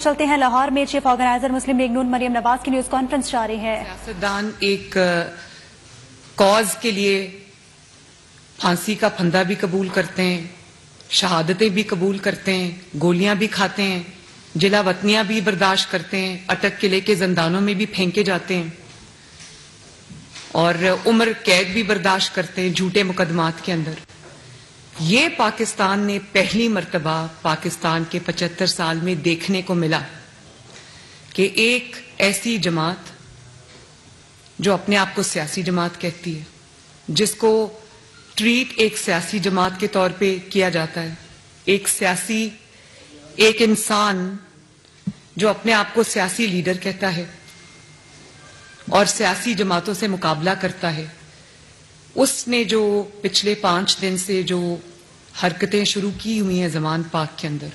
چلتے ہیں لاہور میں چیف آرگنائزر مسلم لیگ نون مریم نواز کی نیوز کانفرنس جاری ہے۔ سیاستدان ایک کاز کے لیے پھانسی کا پھندا بھی قبول کرتے ہیں، شہادتیں بھی قبول کرتے ہیں، گولیاں بھی کھاتے ہیں، جلا وطنیاں بھی برداشت کرتے ہیں، اٹک کے لے کے زندانوں میں بھی پھینکے جاتے ہیں اور عمر قید بھی برداشت کرتے ہیں جھوٹے مقدمات کے اندر۔ یہ پاکستان نے پہلی مرتبہ پاکستان کے 75 سال میں دیکھنے کو ملا کہ ایک ایسی جماعت جو اپنے آپ کو سیاسی جماعت کہتی ہے، جس کو ٹریٹ ایک سیاسی جماعت کے طور پہ کیا جاتا ہے، ایک انسان جو اپنے آپ کو سیاسی لیڈر کہتا ہے اور سیاسی جماعتوں سے مقابلہ کرتا ہے، اس نے جو پچھلے 5 دن سے جو حرکتیں شروع کی ہوئی ہیں زمان پاک کے اندر،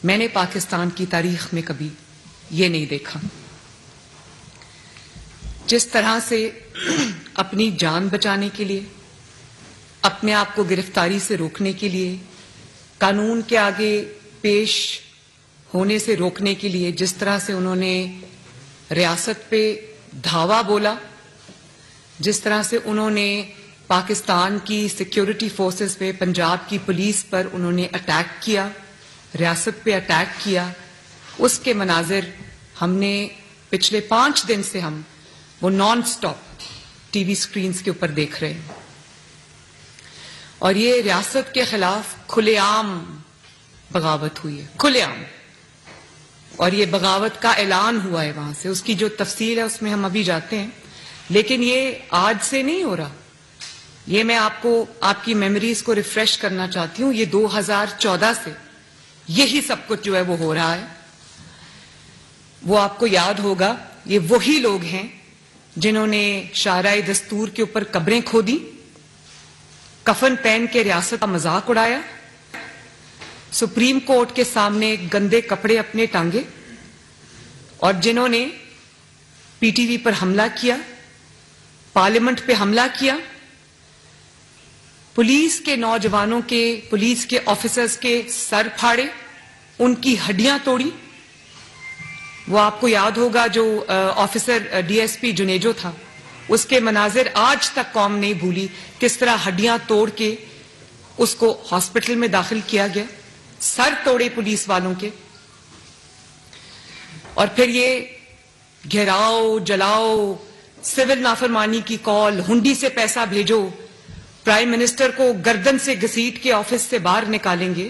میں نے پاکستان کی تاریخ میں کبھی یہ نہیں دیکھا۔ جس طرح سے اپنی جان بچانے کے لیے، اپنے آپ کو گرفتاری سے روکنے کے لیے، قانون کے آگے پیش ہونے سے روکنے کے لیے جس طرح سے انہوں نے ریاست پہ دھاوا بولا، جس طرح سے انہوں نے پاکستان کی سیکیورٹی فورسز پہ، پنجاب کی پولیس پر انہوں نے اٹیک کیا، ریاست پہ اٹیک کیا، اس کے مناظر ہم نے پچھلے 5 دن سے ہم وہ naan stop T V screens کے اوپر دیکھ رہے ہیں، اور یہ ریاست کے خلاف کھلے عام بغاوت ہوئی ہے، کھلے عام، اور یہ بغاوت کا اعلان ہوا ہے وہاں سے۔ اس کی جو تفصیل ہے اس میں ہم ابھی جاتے ہیں، لیکن یہ آج سے نہیں ہو رہا، یہ میں آپ کی میموریز کو ریفریش کرنا چاہتی ہوں۔ یہ 2014 سے یہی سب کچھ جو ہے وہ ہو رہا ہے۔ وہ آپ کو یاد ہوگا، یہ وہی لوگ ہیں جنہوں نے شاہراہ دستور کے اوپر قبریں کھودی، کفن پہن کے ریاست کا مذاق اڑایا، سپریم کورٹ کے سامنے گندے کپڑے اپنے ٹانگے، اور جنہوں نے پی ٹی وی پر حملہ کیا، پارلیمنٹ پہ حملہ کیا، پولیس کے نوجوانوں کے، پولیس کے آفیسرز کے سر پھاڑے، ان کی ہڈیاں توڑی۔ وہ آپ کو یاد ہوگا جو officer D S P Junejo تھا، اس کے مناظر آج تک قوم نہیں بھولی، کس طرح ہڈیاں توڑ کے اس کو ہاسپٹل میں داخل کیا گیا، سر توڑے پولیس والوں کے، اور پھر یہ گھیراؤ، جلاؤ، سول نافرمانی کی کال، ہنڈی سے پیسہ بھیجو، پرائم منسٹر کو گردن سے گھسیٹ کے آفس سے باہر نکالیں گے۔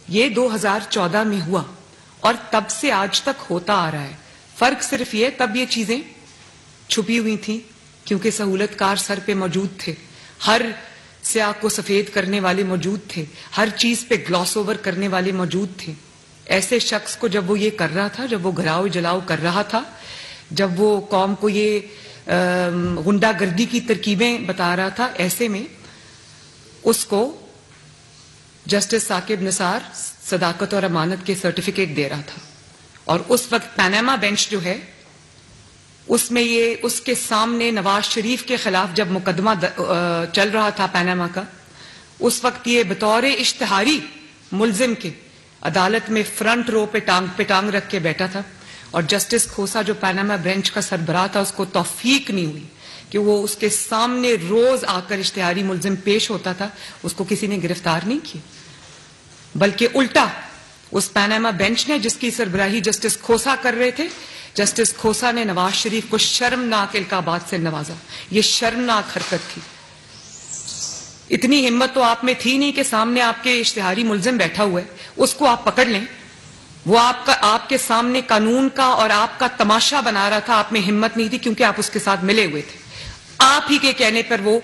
یہ 2014 میں ہوا اور تب سے آج تک ہوتا آ رہا ہے۔ فرق صرف یہ، تب یہ چیزیں چھپی ہوئی تھیں کیونکہ سہولت کار سر پہ موجود تھے، ہر سیاہ کو سفید کرنے والے موجود تھے، ہر چیز پہ گلاس اوور کرنے والے موجود تھے۔ ایسے شخص کو جب وہ یہ کر رہا تھا، جب وہ گھراؤ جلاؤ کر رہا تھا، جب وہ قوم کو یہ غنڈہ گردی کی ترکیبیں بتا رہا تھا، ایسے میں اس کو جسٹس ثاقب نثار صداقت اور امانت کے سرٹیفکیٹ دے رہا تھا، اور اس وقت پیناما بینچ جو ہے اس میں یہ اس کے سامنے نواز شریف کے خلاف جب مقدمہ چل رہا تھا پیناما کا، اس وقت یہ بطور اشتہاری ملزم کے عدالت میں فرنٹ رو پہ ٹانگ رکھ کے بیٹھا تھا، اور جسٹس کھوسا جو پیناما بینچ کا سربراہ تھا، اس کو توفیق نہیں ہوئی کہ وہ اس کے سامنے روز آ کر اشتہاری ملزم پیش ہوتا تھا، اس کو کسی نے گرفتار نہیں کیا، بلکہ الٹا اس پیناما بینچ نے جس کی سربراہی جسٹس کھوسا کر رہے تھے، جسٹس کھوسا نے نواز شریف کو شرمناک القابات سے نوازا۔ یہ شرمناک حرکت تھی۔ اتنی ہمت تو آپ میں تھی نہیں کہ سامنے آپ کے اشتہاری ملزم بیٹھا ہوا ہے، اس کو آپ پکڑ لیں۔ وہ آپ کے سامنے قانون کا اور آپ کا تماشا بنا رہا تھا، آپ میں ہمت نہیں تھی کیونکہ آپ اس کے ساتھ ملے ہوئے تھے، آپ ہی کے کہنے پر وہ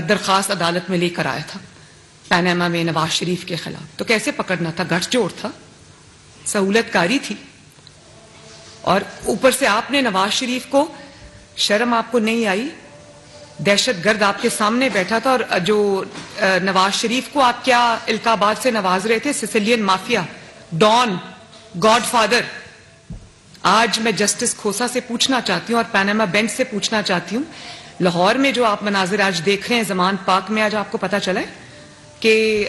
درخواست عدالت میں لے کر آیا تھا پیناما میں نواز شریف کے خلاف۔ تو کیسے پکڑنا تھا؟ گٹھ جوڑ تھا، سہولت کاری تھی، اور اوپر سے آپ نے نواز شریف کو، شرم آپ کو نہیں آئی؟ دہشت گرد آپ کے سامنے بیٹھا تھا، اور جو نواز شریف کو آپ کیا القابات سے نواز رہے تھے؟ سیسیلین مافیا، ڈان، گاڈ فادر۔ آج میں جسٹس کھوسا سے پوچھنا چاہتی ہوں اور پیناما بینچ سے پوچھنا چاہتی ہوں، لاہور میں جو آپ مناظر آج دیکھ رہے ہیں زمان پاک میں، آج آپ کو پتا چلا ہے کہ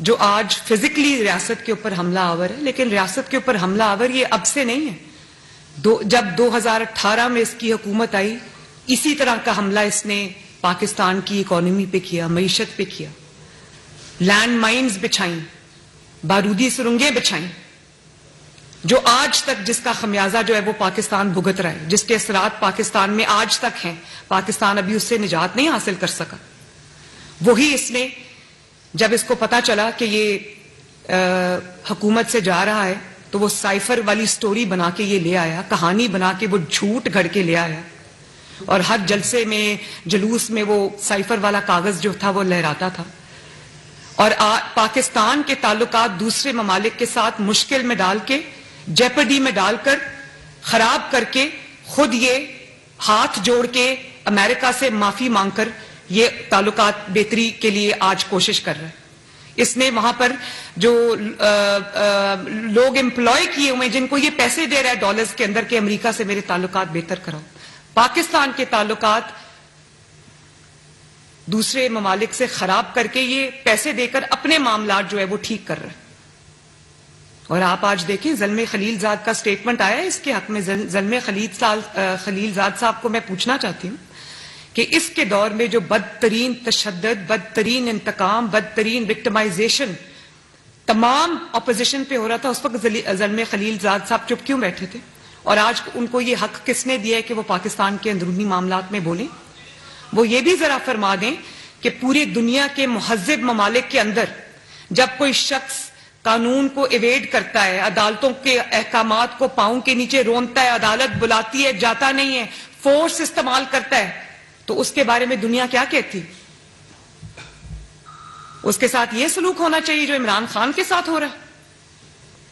جو آج فزیکلی ریاست کے اوپر حملہ آور ہے، لیکن ریاست کے اوپر حملہ آور یہ اب سے نہیں ہے. جب 2018 میں اس کی حکومت آئی، اسی طرح کا حملہ اس نے پاکستان کی اکانومی پہ کیا، معیشت پہ کیا، لینڈ مائنز بچھائیں، بارودی سرنگیں بچھائیں، جو آج تک جس کا خمیازہ جو ہے وہ پاکستان بھگت رہا ہے، جس کے اثرات پاکستان میں آج تک ہیں. پاکستان ابھی اس سے نجات نہیں حاصل کر سکا. وہی اس نے جب اس کو پتا چلا کہ یہ حکومت سے جا رہا ہے تو وہ سائفر والی سٹوری بنا کے یہ لے آیا، کہانی بنا کے وہ جھوٹ گھڑ کے لے آیا، اور ہر جلسے میں جلوس میں وہ سائفر والا کاغذ جو تھا وہ لہراتا تھا، اور پاکستان کے تعلقات دوسرے ممالک کے ساتھ مشکل میں ڈال کے، جیپرڈی میں ڈال کر، خراب کر کے، خود یہ ہاتھ جوڑ کے امریکہ سے معافی مانگ کر یہ تعلقات بہتری کے لیے آج کوشش کر رہا ہے. اس نے وہاں پر جو لوگ امپلائی کیے ہوئے جن کو یہ پیسے دے رہا ہے ڈالرز کے اندر کہ امریکہ سے میرے تعلقات بہتر کراؤ، پاکستان کے تعلقات دوسرے ممالک سے خراب کر کے یہ پیسے دے کر اپنے معاملات جو ہے وہ ٹھیک کر رہا ہے. اور آپ آج دیکھیں زلمے خلیل زاد کا سٹیٹمنٹ آیا ہے اس کے حق میں. زلمے خلیل زاد صاحب کو میں پوچھنا چاہتی ہوں کہ اس کے دور میں جو بدترین تشدد، بدترین انتقام، بدترین وکٹمائزیشن تمام اپوزیشن پہ ہو رہا تھا، اس وقت زلمے خلیل زاد صاحب چپ کیوں بیٹھے تھے؟ اور آج ان کو یہ حق کس نے دیا ہے کہ وہ پاکستان کے اندرونی معاملات میں بولیں؟ وہ یہ بھی ذرا فرما دیں کہ پوری دنیا کے مہذب ممالک کے اندر جب کوئی شخص قانون کو ایویڈ کرتا ہے، عدالتوں کے احکامات کو پاؤں کے نیچے رونتا ہے، عدالت بلاتی ہے جاتا نہیں ہے، فورس استعمال کرتا ہے، تو اس کے بارے میں دنیا کیا کہتی؟ اس کے ساتھ یہ سلوک ہونا چاہیے جو عمران خان کے ساتھ ہو رہا ہے؟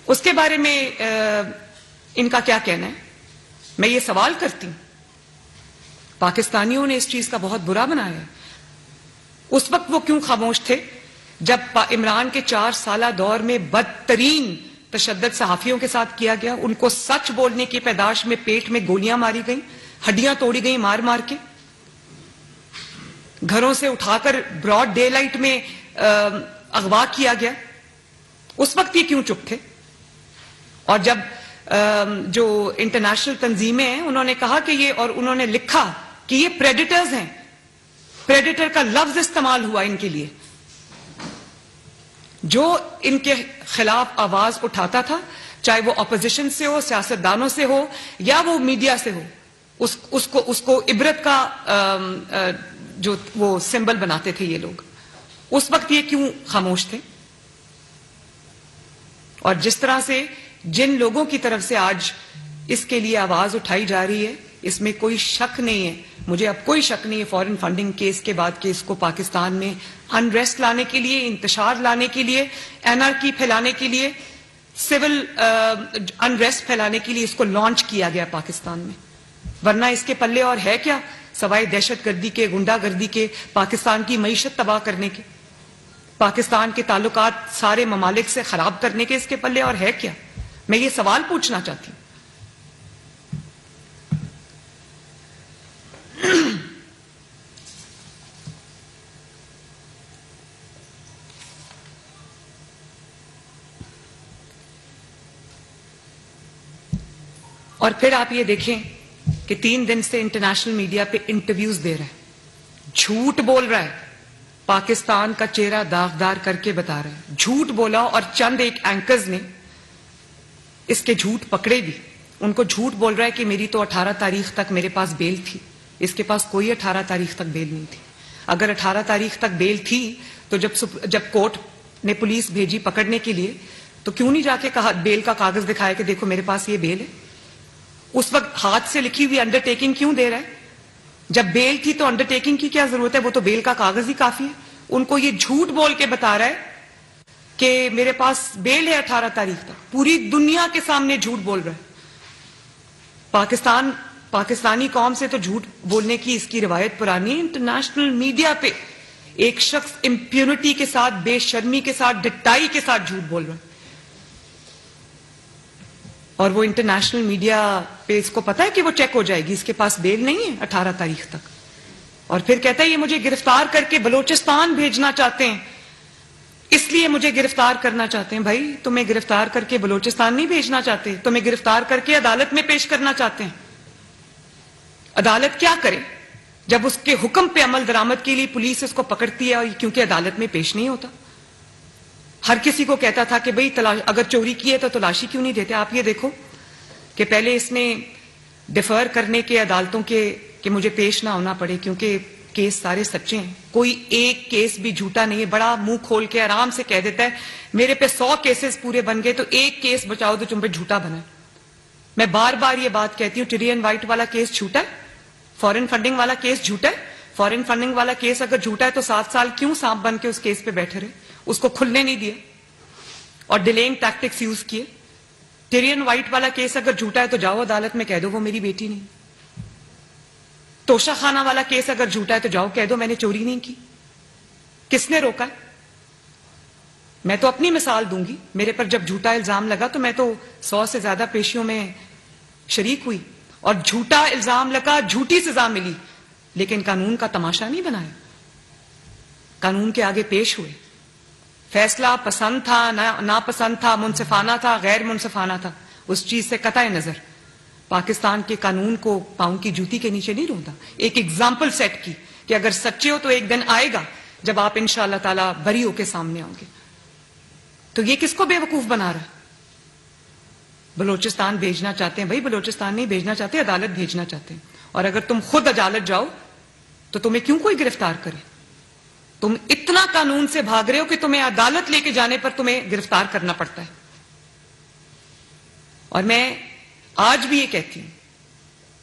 اس کے بارے میں ان کا کیا کہنا ہے؟ میں یہ سوال کرتی ہوں. پاکستانیوں نے اس چیز کا بہت برا بنایا ہے. اس وقت وہ کیوں خاموش تھے جب عمران کے 4 سالہ دور میں بدترین تشدد صحافیوں کے ساتھ کیا گیا، ان کو سچ بولنے کی پیداش میں پیٹ میں گولیاں ماری گئیں، ہڈیاں توڑی گئیں مار مار کے، گھروں سے اٹھا کر براڈ ڈے لائٹ میں اغوا کیا گیا؟ اس وقت یہ کیوں چپ تھے؟ اور جب جو انٹرنیشنل تنظیمیں ہیں انہوں نے کہا کہ یہ، اور انہوں نے لکھا کہ یہ پریڈیٹرز ہیں، پریڈیٹر کا لفظ استعمال ہوا ان کے لیے، جو ان کے خلاف آواز اٹھاتا تھا چاہے وہ اپوزیشن سے ہو، سیاستدانوں سے ہو یا وہ میڈیا سے ہو، اس کو عبرت کا جو وہ سمبل بناتے تھے یہ لوگ. اس وقت یہ کیوں خاموش تھے؟ اور جس طرح سے جن لوگوں کی طرف سے آج اس کے لیے آواز اٹھائی جا رہی ہے، اس میں کوئی شک نہیں ہے، مجھے اب کوئی شک نہیں ہے فورن فنڈنگ کیس کے بعد کہ اس کو پاکستان میں انریسٹ لانے کے لیے، انتشار لانے کے لیے، اینارکی پھیلانے کے لیے، سول انریسٹ پھیلانے کے لیے اس کو لانچ کیا گیا پاکستان میں. ورنہ اس کے پلے اور ہے کیا سوائے دہشت گردی کے، گنڈا گردی کے، پاکستان کی معیشت تباہ کرنے کے، پاکستان کے تعلقات سارے ممالک سے خراب کرنے کے اس کے پلے اور ہے کیا؟ میں یہ سوال پوچھنا چاہتی ہوں. اور پھر آپ یہ دیکھیں کہ 3 دن سے انٹرنیشنل میڈیا پہ انٹرویوز دے رہا ہے، جھوٹ بول رہا ہے، پاکستان کا چہرہ داغدار کر کے بتا رہا ہے، جھوٹ بولا. اور چند ایک اینکرز نے اس کے جھوٹ پکڑے بھی، ان کو جھوٹ بول رہا ہے کہ میری تو 18 تاریخ تک میرے پاس بیل تھی. اس کے پاس کوئی 18 تاریخ تک بیل نہیں تھی. اگر 18 تاریخ تک بیل تھی تو جب کورٹ نے پولیس بھیجی پکڑنے کے لیے تو کیوں نہیں جا کے کہا، بیل کا کاغذ دکھایا کہ دیکھو میرے پاس یہ بیل ہے؟ اس وقت ہاتھ سے لکھی ہوئی انڈر ٹیکنگ کیوں دے رہا ہے؟ جب بیل تھی تو انڈر ٹیکنگ کی کیا ضرورت ہے؟ وہ تو بیل کا کاغذ ہی کافی ہے. ان کو یہ جھوٹ بول کے بتا رہا ہے کہ میرے پاس بیل ہے 18 تاریخ تک. پوری دنیا کے سامنے جھوٹ بول رہا ہے. پاکستانی قوم سے تو جھوٹ بولنے کی اس کی روایت پرانی ہے. انٹرنیشنل میڈیا پہ ایک شخص امپیونٹی کے ساتھ، بے شرمی کے ساتھ، ڈٹائی کے ساتھ جھوٹ بول رہا ہے. اور وہ انٹرنیشنل میڈیا پہ اس کو پتا ہے کہ وہ چیک ہو جائے گی، اس کے پاس بیل نہیں ہے 18 تاریخ تک. اور پھر کہتا ہے یہ مجھے گرفتار کر کے بلوچستان بھیجنا چاہتے ہیں. اس لیے مجھے گرفتار کرنا چاہتے ہیں. بھائی تمہیں گرفتار کر کے بلوچستان نہیں بھیجنا چاہتے, تمہیں گرفتار کر کے عدالت میں پیش کرنا چاہتے ہیں. عدالت کیا کرے جب اس کے حکم پہ عمل درآمد کے لیے پولیس اس کو پکڑتی ہے, اور کیونکہ عدالت میں پیش نہیں ہوتا. ہر کسی کو کہتا تھا کہ بھئی اگر چوری کی ہے تو تلاشی کیوں نہیں دیتے. آپ یہ دیکھو کہ پہلے اس نے ڈیفر کرنے کے عدالتوں کے کہ مجھے پیش نہ ہونا پڑے کیونکہ کیس سارے سچے ہیں, کوئی ایک کیس بھی جھوٹا نہیں ہے. بڑا منہ کھول کے آرام سے کہہ دیتا ہے میرے پہ 100 کیسز پورے بن گئے تو ایک کیس بچاؤ تو تم پہ جھوٹا بنا ہے. میں بار بار یہ بات کہتی ہوں, ٹیری اینڈ وائٹ والا کیس جھوٹا ہے, فورن فنڈنگ والا کیس جھوٹا ہے. فورن فنڈنگ والا کیس اگر جھوٹا ہے تو 7 سال کیوں سانپ بن کے اس کیس پہ بیٹھے رہے, اس کو کھلنے نہیں دیا اور ڈیلینگ ٹیکٹکس یوز کیے. ٹیری اینڈ وائٹ والا کیس اگر جھوٹا ہے تو جاؤ عدالت میں کہہ دو وہ میری بیٹی نہیں. توشہ خانہ والا کیس اگر جھوٹا ہے تو جاؤ کہہ دو میں نے چوری نہیں کی. کس نے روکا ہے؟ میں تو اپنی مثال دوں گی. میرے پر جب جھوٹا الزام لگا تو میں تو 100 سے زیادہ پیشیوں میں شریک ہوئی, اور جھوٹا الزام لگا, جھوٹی سزا ملی, لیکن قانون کا تماشا نہیں بنایا. قانون کے آگے پیش ہوئے, فیصلہ پسند تھا ناپسند تھا, منصفانہ تھا غیر منصفانہ تھا, اس چیز سے قطع نظر پاکستان کے قانون کو پاؤں کی جوتی کے نیچے نہیں روندا. ایک ایگزامپل سیٹ کی کہ اگر سچے ہو تو ایک دن آئے گا جب آپ انشاءاللہ تعالی بری ہو کے سامنے آؤ گے. تو یہ کس کو بے وقوف بنا رہا ہے؟ بلوچستان بھیجنا چاہتے ہیں. بھائی بلوچستان نہیں بھیجنا چاہتے, عدالت بھیجنا چاہتے ہیں. اور اگر تم خود عدالت جاؤ تو تمہیں کیوں کوئی گرفتار کرے؟ تم اتنا قانون سے بھاگ رہے ہو کہ تمہیں عدالت لے کے جانے پر تمہیں گرفتار کرنا پڑتا ہے. اور میں آج بھی یہ کہتی ہوں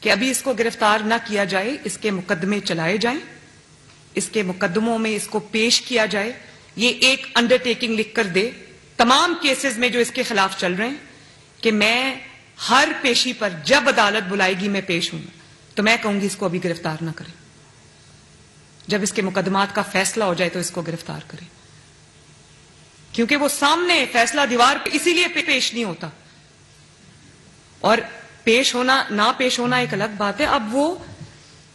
کہ ابھی اس کو گرفتار نہ کیا جائے, اس کے مقدمے چلائے جائیں, اس کے مقدموں میں اس کو پیش کیا جائے. یہ ایک انڈر ٹیکنگ لکھ کر دے تمام کیسز میں جو اس کے خلاف چل رہے ہیں کہ میں ہر پیشی پر جب عدالت بلائے گی میں پیش ہوں. تو میں کہوں گی اس کو ابھی گرفتار نہ کریں, جب اس کے مقدمات کا فیصلہ ہو جائے تو اس کو گرفتار کریں. کیونکہ وہ سامنے فیصلہ دیوار پہ اسی لیے پیش نہیں ہوتا. اور پیش ہونا نہ پیش ہونا ایک الگ بات ہے. اب وہ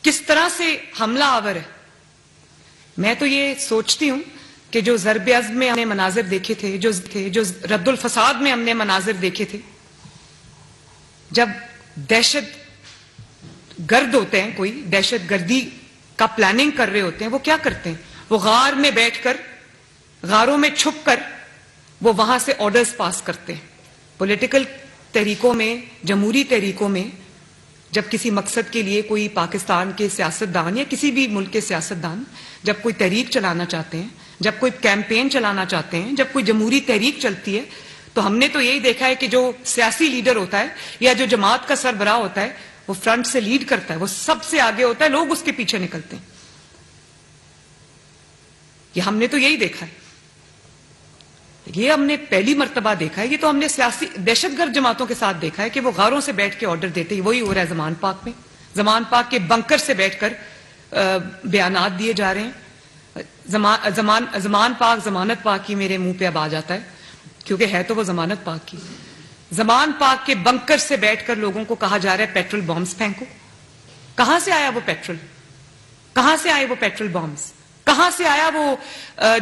کس طرح سے حملہ آور ہے. میں تو یہ سوچتی ہوں کہ جو ضرب عزم میں ہم نے مناظر دیکھے تھے, جو رد الفساد میں ہم نے مناظر دیکھے تھے, جب دہشت گرد ہوتے ہیں, کوئی دہشت گردی کا پلاننگ کر رہے ہوتے ہیں, وہ کیا کرتے ہیں؟ وہ غار میں بیٹھ کر, غاروں میں چھپ کر وہ وہاں سے آرڈرز پاس کرتے ہیں. پولیٹیکل تحریکوں میں, جمہوری تحریکوں میں جب کسی مقصد کے لیے کوئی پاکستان کے سیاستدان یا کسی بھی ملک کے سیاستدان جب کوئی تحریک چلانا چاہتے ہیں, جب کوئی کیمپین چلانا چاہتے ہیں, جب کوئی جمہوری تحریک چلتی ہے, تو ہم نے تو یہی دیکھا ہے کہ جو سیاسی لیڈر ہوتا ہے یا جو جماعت کا سربراہ ہوتا ہے وہ فرنٹ سے لیڈ کرتا ہے, وہ سب سے آگے ہوتا ہے, لوگ اس کے پیچھے نکلتے ہیں. یہ ہم نے تو یہی دیکھا ہے, یہ ہم نے پہلی مرتبہ دیکھا ہے. یہ تو ہم نے سیاسی دہشت گرد جماعتوں کے ساتھ دیکھا ہے کہ وہ غاروں سے بیٹھ کے آرڈر دیتے ہیں. وہی ہو رہا ہے زمان پاک میں. زمان پاک کے بنکر سے بیٹھ کر بیانات دیے جا رہے ہیں. زمان پاک, ضمانت پاک کی میرے منہ پہ اب آ جاتا ہے کیونکہ ہے تو وہ ضمانت پاک کی. زمان پاک کے بنکر سے بیٹھ کر لوگوں کو کہا جا رہا ہے پیٹرول بامز پھینکو. کہاں سے آیا وہ پیٹرول؟ کہاں سے آئے وہ پیٹرول بامز؟ کہاں سے آیا وہ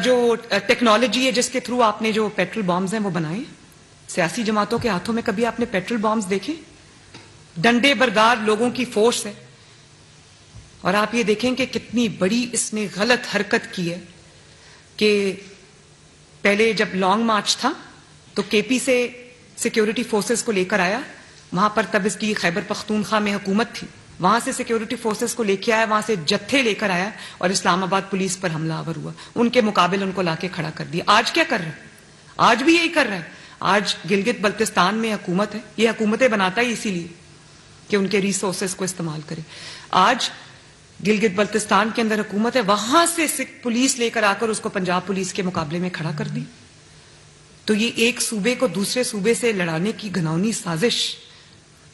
جو ٹیکنالوجی ہے جس کے تھرو آپ نے جو پیٹرول بامز ہیں وہ بنائے؟ سیاسی جماعتوں کے ہاتھوں میں کبھی آپ نے پیٹرول بامز دیکھے؟ ڈنڈے بردار لوگوں کی فورس ہے. اور آپ یہ دیکھیں کہ کتنی بڑی اس نے غلط حرکت کی ہے کہ پہلے جب لانگ مارچ تھا تو کے پی سے سیکیورٹی فورسز کو لے کر آیا, وہاں پر تب اس کی خیبر پختونخوا میں حکومت تھی, وہاں سے سیکیورٹی فورسز کو لے کے آیا, وہاں سے جتھے لے کر آیا اور اسلام آباد پولیس پر حملہ آور ہوا. ان کے مقابل ان کو لا کے کھڑا کر دیا. آج کیا کر رہا ہے؟ آج بھی یہی کر رہا ہے. آج گلگت بلتستان میں حکومت ہے, یہ حکومتیں بناتا ہی اسی لیے کہ ان کے ریسورسز کو استعمال کرے. آج گلگت بلتستان کے اندر حکومت ہے, وہاں سے پولیس لے کر آ کر اس کو پنجاب پولیس کے مقابلے میں کھڑا کر دی. تو یہ ایک صوبے کو دوسرے صوبے سے لڑانے کی گھناؤنی سازش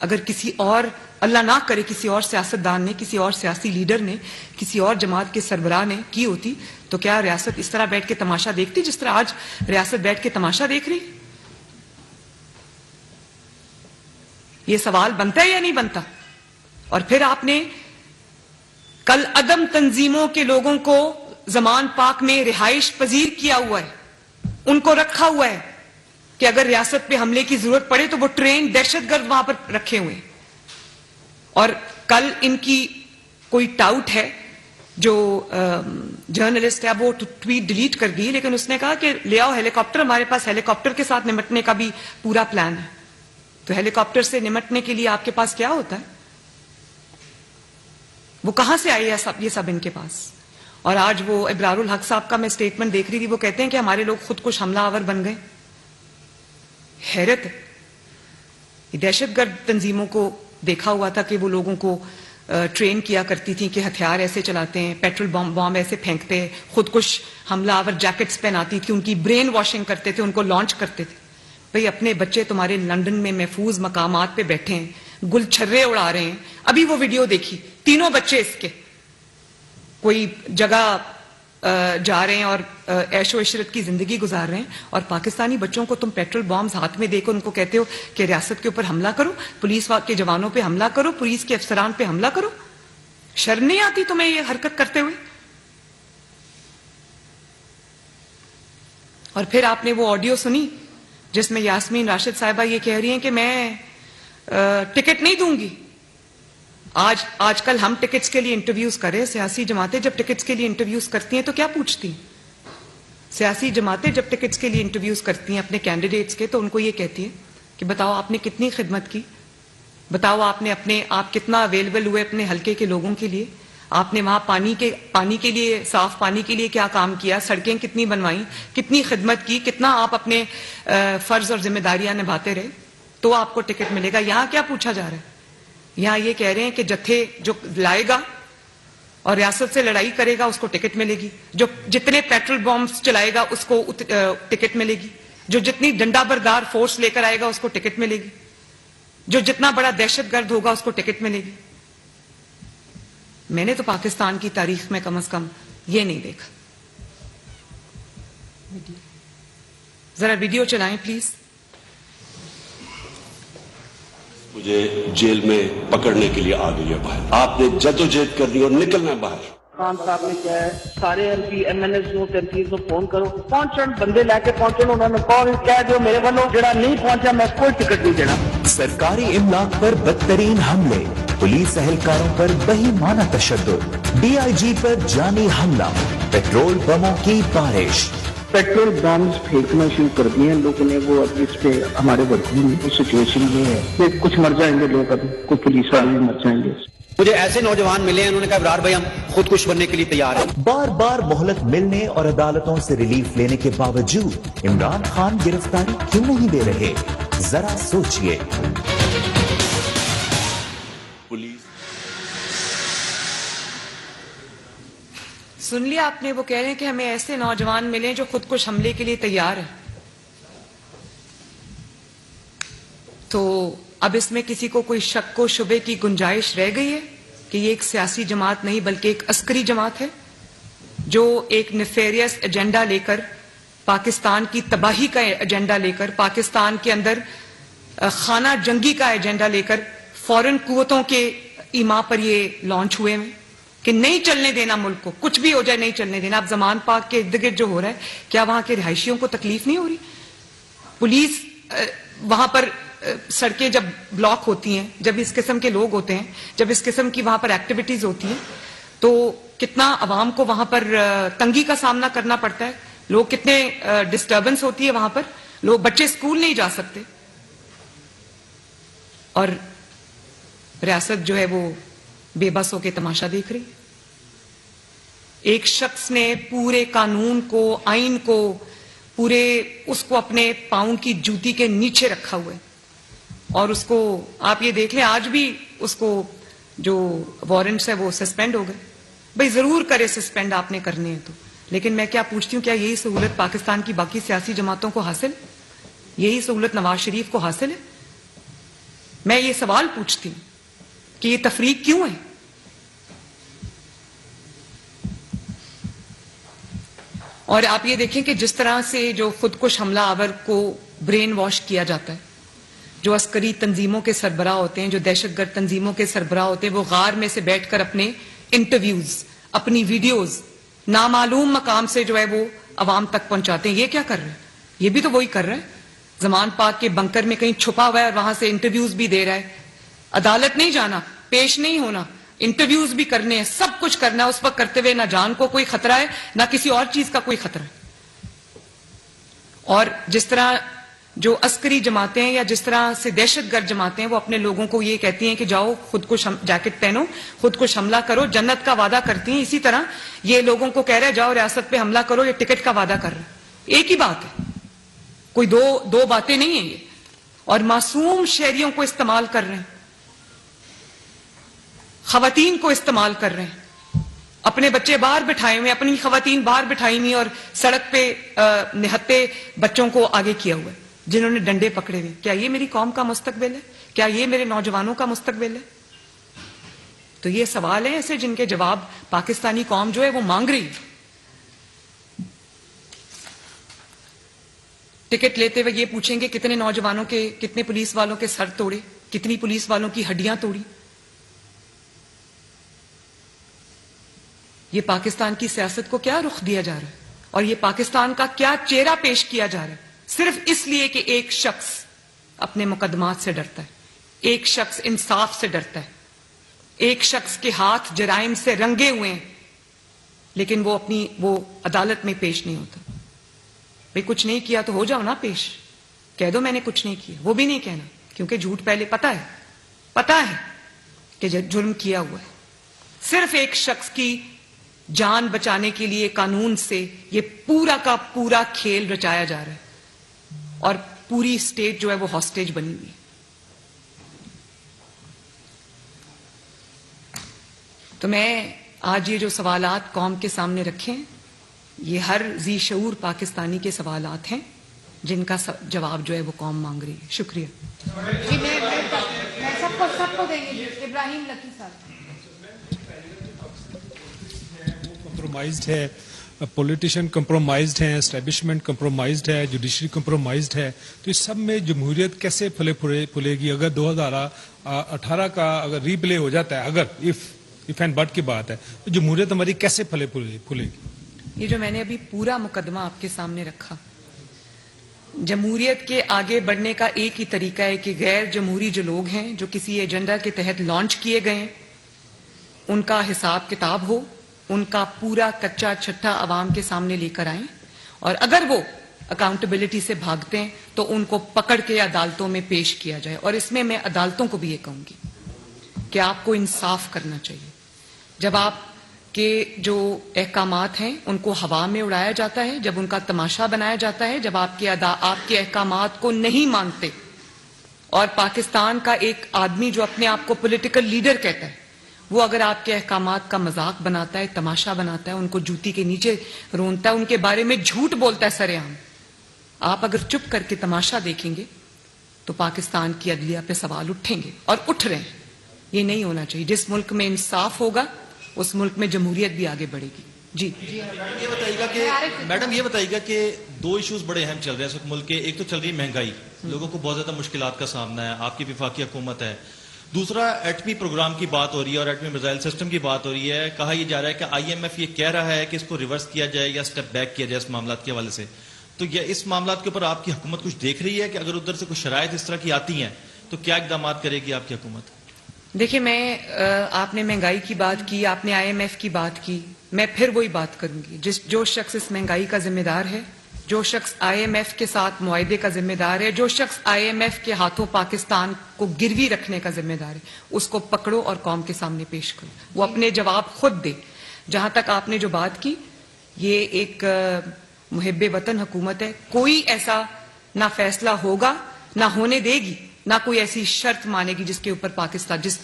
اگر کسی اور, اللہ نہ کرے, کسی اور سیاستدان نے, کسی اور سیاسی لیڈر نے, کسی اور جماعت کے سربراہ نے کی ہوتی تو کیا ریاست اس طرح بیٹھ کے تماشا دیکھتی جس طرح آج ریاست بیٹھ کے تماشا دیکھ رہی؟ یہ سوال بنتا ہے یا نہیں بنتا؟ اور پھر آپ نے کل عدم تنظیموں کے لوگوں کو زمان پاک میں رہائش پذیر کیا ہوا ہے. ان کو رکھا ہوا ہے کہ اگر ریاست پہ حملے کی ضرورت پڑے تو وہ ٹرین دہشت گرد وہاں پر رکھے ہوئے ہیں. اور کل ان کی کوئی ٹاؤٹ ہے جو جرنلسٹ ہے وہ ٹویٹ ڈیلیٹ کر دی, لیکن اس نے کہا کہ لے آؤ ہیلی کاپٹر, ہمارے پاس ہیلی کاپٹر کے ساتھ نمٹنے کا بھی پورا پلان ہے. تو ہیلی کاپٹر سے نمٹنے کے لیے آپ کے پاس کیا ہوتا ہے؟ وہ کہاں سے آئی ہے یہ سب ان کے پاس؟ اور آج وہ ابرار الحق صاحب کا میں اسٹیٹمنٹ دیکھ رہی تھی, وہ کہتے ہیں کہ ہمارے لوگ خود کش حملہ آور بن گئے. حیرت ہے. دہشت گرد تنظیموں کو دیکھا ہوا تھا کہ وہ لوگوں کو ٹرین کیا کرتی تھی کہ ہتھیار ایسے چلاتے ہیں, پیٹرول بام ایسے پھینکتے ہیں, خود کش حملہ آور جیکٹس پہناتی تھی, ان کی برین واشنگ کرتے تھے, ان کو لانچ کرتے تھے. بھئی اپنے بچے تمہارے لندن میں محفوظ مقامات پہ بیٹھے ہیں, گل چھرے اڑا رہے ہیں. ابھی وہ ویڈیو دیکھی, تینوں بچے اس کے کوئی جگہ جا رہے ہیں اور عیش و عشرت کی زندگی گزار رہے ہیں, اور پاکستانی بچوں کو تم پیٹرول بامز ہاتھ میں دے کر ان کو کہتے ہو کہ ریاست کے اوپر حملہ کرو, پولیس کے جوانوں پہ حملہ کرو, پولیس کے افسران پہ حملہ کرو. شرم نہیں آتی تمہیں یہ حرکت کرتے ہوئے؟ اور پھر آپ نے وہ آڈیو سنی جس میں یاسمین راشد صاحبہ یہ کہہ رہی ہیں کہ میں ٹکٹ نہیں دوں گی. آج کل ہم ٹکٹس کے لیے انٹرویوز کریں, سیاسی جماعتیں جب ٹکٹس کے لیے انٹرویوز کرتی ہیں تو کیا پوچھتی ہیں؟ سیاسی جماعتیں جب ٹکٹس کے لیے انٹرویوز کرتی ہیں اپنے کینڈیڈیٹس کے, تو ان کو یہ کہتی ہیں کہ بتاؤ آپ نے کتنی خدمت کی, بتاؤ آپ کتنا اویلیبل ہوئے اپنے حلقے کے لوگوں کے لیے, آپ نے وہاں پانی کے لیے, صاف پانی کے لیے کیا کام کیا, سڑکیں کتنی بنوائیں, کتنی خدمت کی, کتنا آپ اپنے فرض اور ذمہ داریاں نبھاتے رہے, تو آپ کو ٹکٹ ملے گا. یہاں کیا پوچھا جا رہا ہے؟ یہاں یہ کہہ رہے ہیں کہ جتھے جو لائے گا اور ریاست سے لڑائی کرے گا اس کو ٹکٹ ملے گی, جو جتنے پیٹرول بامز چلائے گا اس کو ٹکٹ ملے گی, جو جتنی ڈنڈا بردار فورس لے کر آئے گا اس کو ٹکٹ ملے گی, جو جتنا بڑا دہشت گرد ہوگا اس کو ٹکٹ ملے گی. میں نے تو پاکستان کی تاریخ میں کم از کم یہ نہیں دیکھا. ذرا ویڈیو چلائیں پلیز. مجھے جیل میں پکڑنے کے لیے آ گئی ہے باہر, آپ نے جدوجہد کرنی اور نکلنا باہر. خان صاحب نے کیا ہے, سارے M P M L A کو تنقید کو فون کرو, 5 بندے لے کے پہنچے, انہوں نے کال کہہ دو میرے والوں جڑا نہیں پہنچا میں کوئی ٹکٹ نہیں دینا. سرکاری املاک پر بدترین حملے, پولیس اہلکاروں پر بہیمانہ تشدد, ڈی آئی جی پر جانی حملہ, پیٹرول بموں کی بارش. پیٹرول بامز پھینکنا شروع کر دیے ہیں لوگوں نے. وہ اب اس پہ ہمارے ورکروں میں سچویشن یہ ہے کہ کچھ مر جائیں گے لوگ, ابھی کوئی پولیس والے بھی مر جائیں گے. مجھے ایسے نوجوان ملے ہیں, انہوں نے کہا ابرار بھائی ہم خود کش بننے کے لیے تیار ہیں. بار بار مہلت ملنے اور عدالتوں سے ریلیف لینے کے باوجود عمران خان گرفتاری کیوں نہیں دے رہے؟ ذرا سوچئے. سن لیا آپ نے, وہ کہہ رہے ہیں کہ ہمیں ایسے نوجوان ملے جو خود کش حملے کے لیے تیار ہیں. تو اب اس میں کسی کو کوئی شک و شبے کی گنجائش رہ گئی ہے کہ یہ ایک سیاسی جماعت نہیں بلکہ ایک عسکری جماعت ہے جو ایک نیفیریس ایجنڈا لے کر, پاکستان کی تباہی کا ایجنڈا لے کر, پاکستان کے اندر خانہ جنگی کا ایجنڈا لے کر فورن قوتوں کے ایما پر یہ لانچ ہوئے ہیں کہ نہیں چلنے دینا ملک کو, کچھ بھی ہو جائے نہیں چلنے دینا. اب زمان پاک کے ارد گرد جو ہو رہا ہے, کیا وہاں کے رہائشیوں کو تکلیف نہیں ہو رہی؟ پولیس وہاں پر سڑکیں جب بلاک ہوتی ہیں, جب اس قسم کے لوگ ہوتے ہیں, جب اس قسم کی وہاں پر ایکٹیویٹیز ہوتی ہیں, تو کتنا عوام کو وہاں پر تنگی کا سامنا کرنا پڑتا ہے, لوگ کتنے ڈسٹربنس ہوتی ہے وہاں پر, لوگ بچے سکول نہیں جا سکتے, اور ریاست جو ہے وہ بے بس ہو کے تماشا دیکھ رہی. ایک شخص نے پورے قانون کو, آئین کو, پورے اس کو اپنے پاؤں کی جوتی کے نیچے رکھا ہوا ہے, اور اس کو آپ یہ دیکھ لیں آج بھی اس کو جو وارنٹس ہے وہ سسپینڈ ہو گئے. بھئی ضرور کرے سسپینڈ, آپ نے کرنے ہیں تو, لیکن میں کیا پوچھتی ہوں, کیا یہی سہولت پاکستان کی باقی سیاسی جماعتوں کو حاصل, یہی سہولت نواز شریف کو حاصل ہے؟ میں یہ سوال پوچھتی ہوں کہ یہ تفریق کیوں ہے؟ اور آپ یہ دیکھیں کہ جس طرح سے جو خود کش حملہ آور کو برین واش کیا جاتا ہے, جو عسکری تنظیموں کے سربراہ ہوتے ہیں, جو دہشت گرد تنظیموں کے سربراہ ہوتے ہیں, وہ غار میں سے بیٹھ کر اپنے انٹرویوز, اپنی ویڈیوز نامعلوم مقام سے جو ہے وہ عوام تک پہنچاتے ہیں. یہ کیا کر رہے ہیں؟ یہ بھی تو وہی کر رہا ہے, زمان پاک کے بنکر میں کہیں چھپا ہوا ہے اور وہاں سے انٹرویوز بھی دے رہا ہے. عدالت نہیں جانا, پیش نہیں ہونا, انٹرویوز بھی کرنے ہیں, سب کچھ کرنا ہے. اس وقت کرتے ہوئے نہ جان کو کوئی خطرہ ہے نہ کسی اور چیز کا کوئی خطرہ ہے. اور جس طرح جو عسکری جماعتیں ہیں یا جس طرح سے دہشت گرد جماعتیں ہیں وہ اپنے لوگوں کو یہ کہتی ہیں کہ جاؤ خود کش جیکٹ پہنو, خود کش حملہ کرو, جنت کا وعدہ کرتی ہیں, اسی طرح یہ لوگوں کو کہہ رہے جاؤ ریاست پہ حملہ کرو, یہ ٹکٹ کا وعدہ کر رہے ہیں. ایک ہی بات ہے, کوئی دو باتیں نہیں ہیں یہ. اور معصوم شہریوں کو استعمال کر رہے ہیں, خواتین کو استعمال کر رہے ہیں, اپنے بچے باہر بٹھائے ہوئے, اپنی خواتین باہر بٹھائی ہوئی اور سڑک پہ نہتے بچوں کو آگے کیا ہوا ہے جنہوں نے ڈنڈے پکڑے ہوئے. کیا یہ میری قوم کا مستقبل ہے؟ کیا یہ میرے نوجوانوں کا مستقبل ہے؟ تو یہ سوال ہیں ایسے جن کے جواب پاکستانی قوم جو ہے وہ مانگ رہی ہے. ٹکٹ لیتے ہوئے یہ پوچھیں گے کتنے نوجوانوں کے, کتنے پولیس والوں کے سر توڑے, کتنی پولیس والوں کی ہڈیاں توڑی. یہ پاکستان کی سیاست کو کیا رخ دیا جا رہا ہے اور یہ پاکستان کا کیا چہرہ پیش کیا جا رہا ہے, صرف اس لیے کہ ایک شخص اپنے مقدمات سے ڈرتا ہے, ایک شخص انصاف سے ڈرتا ہے, ایک شخص کے ہاتھ جرائم سے رنگے ہوئے ہیں لیکن وہ عدالت میں پیش نہیں ہوتا. بھئی کچھ نہیں کیا تو ہو جاؤ نا پیش, کہہ دو میں نے کچھ نہیں کیا. وہ بھی نہیں کہنا کیونکہ جھوٹ پہلے پتا ہے کہ جرم کیا ہوا ہے. صرف ایک شخص کی جان بچانے کے لیے قانون سے یہ پورا کا پورا کھیل رچایا جا رہا ہے اور پوری اسٹیٹ جو ہے وہ ہاسٹیج بنی ہوئی ہے. تو میں آج یہ جو سوالات قوم کے سامنے رکھے ہیں یہ ہر ذی شعور پاکستانی کے سوالات ہیں جن کا جواب جو ہے وہ قوم مانگ رہی ہے. شکریہ. سب کو دیں گے. ابراہیم لکی صاحب. کمپرومائزڈ ہے, پولیٹیشن کمپرومائزڈ ہیں, اسٹیبلشمنٹ کمپرومائزڈ ہے, جوڈیشری کمپرومائزڈ ہے. تو اس سب میں جمہوریت کیسے پھلے گی اگر 2018 کا اگر ری پلے ہو جاتا ہے, اگر اف اینڈ بٹ کی بات ہے تو جمہوریت ہماری کیسے پھلے گی؟ یہ جو میں نے ابھی پورا مقدمہ آپ کے سامنے رکھا, جمہوریت کے آگے بڑھنے کا ایک ہی طریقہ ہے کہ غیر جمہوری جو لوگ ہیں جو کسی ایجنڈا کے تحت لانچ کیے گئے ہیں ان کا حساب کتاب ہو, ان کا پورا کچا چھٹا عوام کے سامنے لے کر آئیں, اور اگر وہ اکاؤنٹیبلٹی سے بھاگتے ہیں تو ان کو پکڑ کے عدالتوں میں پیش کیا جائے. اور اس میں عدالتوں کو بھی یہ کہوں گی کہ آپ کو انصاف کرنا چاہیے. جب آپ کے جو احکامات ہیں ان کو ہوا میں اڑایا جاتا ہے, جب ان کا تماشا بنایا جاتا ہے, جب آپ کے احکامات کو نہیں مانتے, اور پاکستان کا ایک آدمی جو اپنے آپ کو پولیٹیکل لیڈر کہتا ہے وہ اگر آپ کے احکامات کا مذاق بناتا ہے, تماشا بناتا ہے, ان کو جوتی کے نیچے رونتا ہے, ان کے بارے میں جھوٹ بولتا ہے سرے عام, آپ اگر چپ کر کے تماشا دیکھیں گے تو پاکستان کی عدلیہ پہ سوال اٹھیں گے اور اٹھ رہے ہیں. یہ نہیں ہونا چاہیے. جس ملک میں انصاف ہوگا اس ملک میں جمہوریت بھی آگے بڑھے گی. جی یہ بتائیے گا کہ میڈم یہ بتائیے گا کہ دو ایشوز بڑے اہم چل رہے ہیں اس وقت ملک کے. ایک تو چل رہی ہے مہنگائی, لوگوں کو بہت زیادہ مشکلات کا سامنا ہے, آپ کی وفاقی حکومت ہے. دوسرا ایٹمی پروگرام کی بات ہو رہی ہے اور ایٹمی میزائل سسٹم کی بات ہو رہی ہے. کہا یہ جا رہا ہے کہ آئی ایم ایف یہ کہہ رہا ہے کہ اس کو ریورس کیا جائے یا اسٹیپ بیک کیا جائے اس معاملات کے حوالے سے. تو یہ اس معاملات کے اوپر آپ کی حکومت کچھ دیکھ رہی ہے کہ اگر ادھر سے کچھ شرائط اس طرح کی آتی ہیں تو کیا اقدامات کرے گی آپ کی حکومت؟ دیکھیے, آپ نے مہنگائی کی بات کی, آپ نے آئی ایم ایف کی بات کی, میں پھر وہی بات کروں گی. جو شخص اس مہنگائی کا ذمہ دار ہے, جو شخص آئی ایم ایف کے ساتھ معاہدے کا ذمہ دار ہے, جو شخص آئی ایم ایف کے ہاتھوں پاکستان کو گروی رکھنے کا ذمہ دار ہے, اس کو پکڑو اور قوم کے سامنے پیش کرو, وہ اپنے جواب خود دے. جہاں تک آپ نے جو بات کی, یہ ایک محب وطن حکومت ہے. کوئی ایسا نہ فیصلہ ہوگا, نہ ہونے دے گی, نہ کوئی ایسی شرط مانے گی جس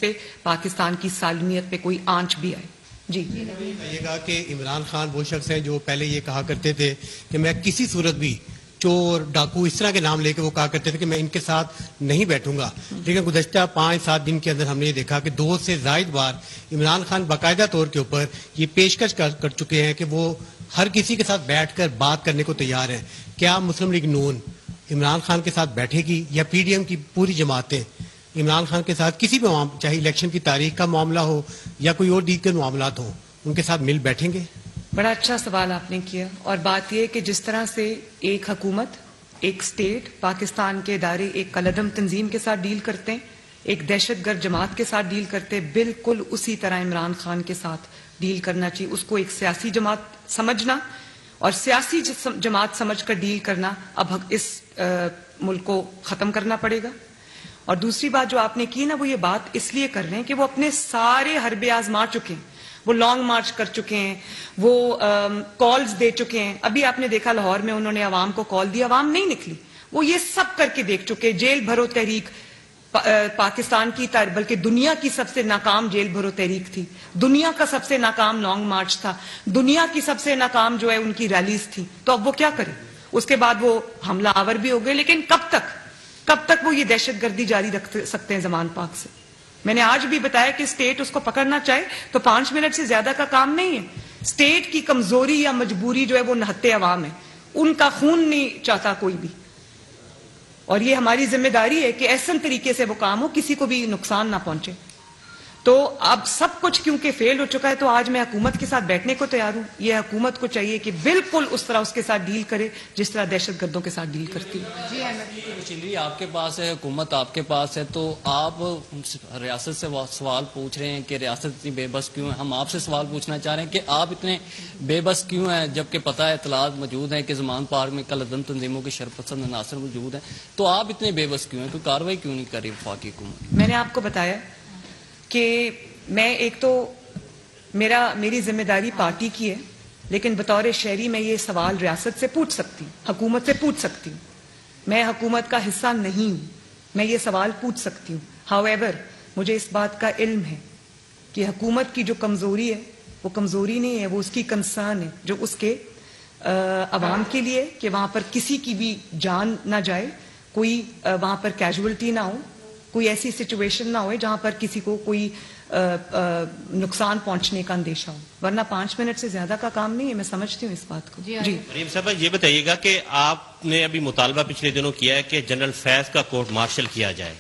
پہ پاکستان کی سالمیت پہ کوئی آنچ بھی آئے. جی کہیے گا کہ عمران خان وہ شخص ہیں جو پہلے یہ کہا کرتے تھے کہ میں کسی صورت بھی چور ڈاکو اس طرح کے نام لے کے وہ کہا کرتے تھے کہ میں ان کے ساتھ نہیں بیٹھوں گا, لیکن گزشتہ 5-7 دن کے اندر ہم نے یہ دیکھا کہ 2 سے زائد بار عمران خان باقاعدہ طور کے اوپر یہ پیشکش کر چکے ہیں کہ وہ ہر کسی کے ساتھ بیٹھ کر بات کرنے کو تیار ہیں. کیا مسلم لیگ نون عمران خان کے ساتھ بیٹھے گی یا پی ڈی ایم کی پوری جماعتیں عمران خان کے ساتھ کسی بھی چاہے الیکشن کی تاریخ کا معاملہ ہو یا کوئی اور دیگر معاملات ہوں ان کے ساتھ مل بیٹھیں گے؟ بڑا اچھا سوال آپ نے کیا, اور بات یہ کہ جس طرح سے ایک حکومت ایک اسٹیٹ پاکستان کے ادارے ایک کلعدم تنظیم کے ساتھ ڈیل کرتے ہیں, ایک دہشت گرد جماعت کے ساتھ ڈیل کرتے ہیں, بالکل اسی طرح عمران خان کے ساتھ ڈیل کرنا چاہیے. اس کو ایک سیاسی جماعت سمجھنا اور سیاسی جماعت سمجھ کر ڈیل کرنا اب اس ملک کو ختم کرنا پڑے گا. اور دوسری بات جو آپ نے کی نا, وہ یہ بات اس لیے کر رہے ہیں کہ وہ اپنے سارے حربے آزما چکے ہیں, وہ لانگ مارچ کر چکے ہیں, وہ کالز دے چکے ہیں. ابھی آپ نے دیکھا لاہور میں انہوں نے عوام کو کال دی, عوام نہیں نکلی. وہ یہ سب کر کے دیکھ چکے. جیل بھرو تحریک پاکستان کی بلکہ دنیا کی سب سے ناکام جیل بھرو تحریک تھی, دنیا کا سب سے ناکام لانگ مارچ تھا, دنیا کی سب سے ناکام جو ہے ان کی ریلیز تھی. تو اب وہ کیا کریں؟ اس کے بعد وہ حملہ آور بھی ہو گئے, لیکن کب تک وہ یہ دہشت گردی جاری رکھ سکتے ہیں زمان پاک سے؟ میں نے آج بھی بتایا کہ اسٹیٹ اس کو پکڑنا چاہے تو 5 منٹ سے زیادہ کا کام نہیں ہے. اسٹیٹ کی کمزوری یا مجبوری جو ہے وہ نہتے عوام ہے, ان کا خون نہیں چاہتا کوئی بھی. اور یہ ہماری ذمہ داری ہے کہ ایسے طریقے سے وہ کام ہو کسی کو بھی نقصان نہ پہنچے. تو اب سب کچھ کیونکہ فیل ہو چکا ہے تو آج میں حکومت کے ساتھ بیٹھنے کو تیار ہوں. یہ حکومت کو چاہیے کہ بالکل اس طرح اس کے ساتھ ڈیل کرے جس طرح دہشت گردوں کے ساتھ ڈیل کرتی ہے. جی آپ کے پاس ہے, حکومت آپ کے پاس ہے, تو آپ ریاست سے سوال پوچھ رہے ہیں کہ ریاست اتنی بے بس کیوں ہے. ہم آپ سے سوال پوچھنا چاہ رہے ہیں کہ آپ اتنے بے بس کیوں ہیں, جبکہ پتہ ہے اطلاعات موجود ہیں کہ زمان پارک میں کلعدم تنظیموں کے شرپسند عناصر موجود ہیں, تو آپ اتنے بے بس کیوں ہیں؟ کوئی کارروائی کیوں نہیں کر رہی وفاقی حکومت؟ میں نے آپ کو بتایا کہ میں ایک تو میری ذمہ داری پارٹی کی ہے, لیکن بطور شہری میں یہ سوال ریاست سے پوچھ سکتی ہوں, حکومت سے پوچھ سکتی ہوں. میں حکومت کا حصہ نہیں ہوں, میں یہ سوال پوچھ سکتی ہوں. However, مجھے اس بات کا علم ہے کہ حکومت کی جو کمزوری ہے وہ کمزوری نہیں ہے, وہ اس کی کنسرن ہے جو اس کے عوام کے لیے, کہ وہاں پر کسی کی بھی جان نہ جائے, کوئی وہاں پر کیجولٹی نہ ہو, کوئی ایسی سچویشن نہ ہوئے جہاں پر کسی کو کوئی نقصان پہنچنے کا اندیشہ ہو. ورنہ 5 منٹ سے زیادہ کا کام نہیں ہے, میں سمجھتی ہوں اس بات کو. جی مریم صاحبہ, یہ بتائیے گا کہ آپ نے ابھی مطالبہ پچھلے دنوں کیا ہے کہ جنرل فیض کا کورٹ مارشل کیا جائے.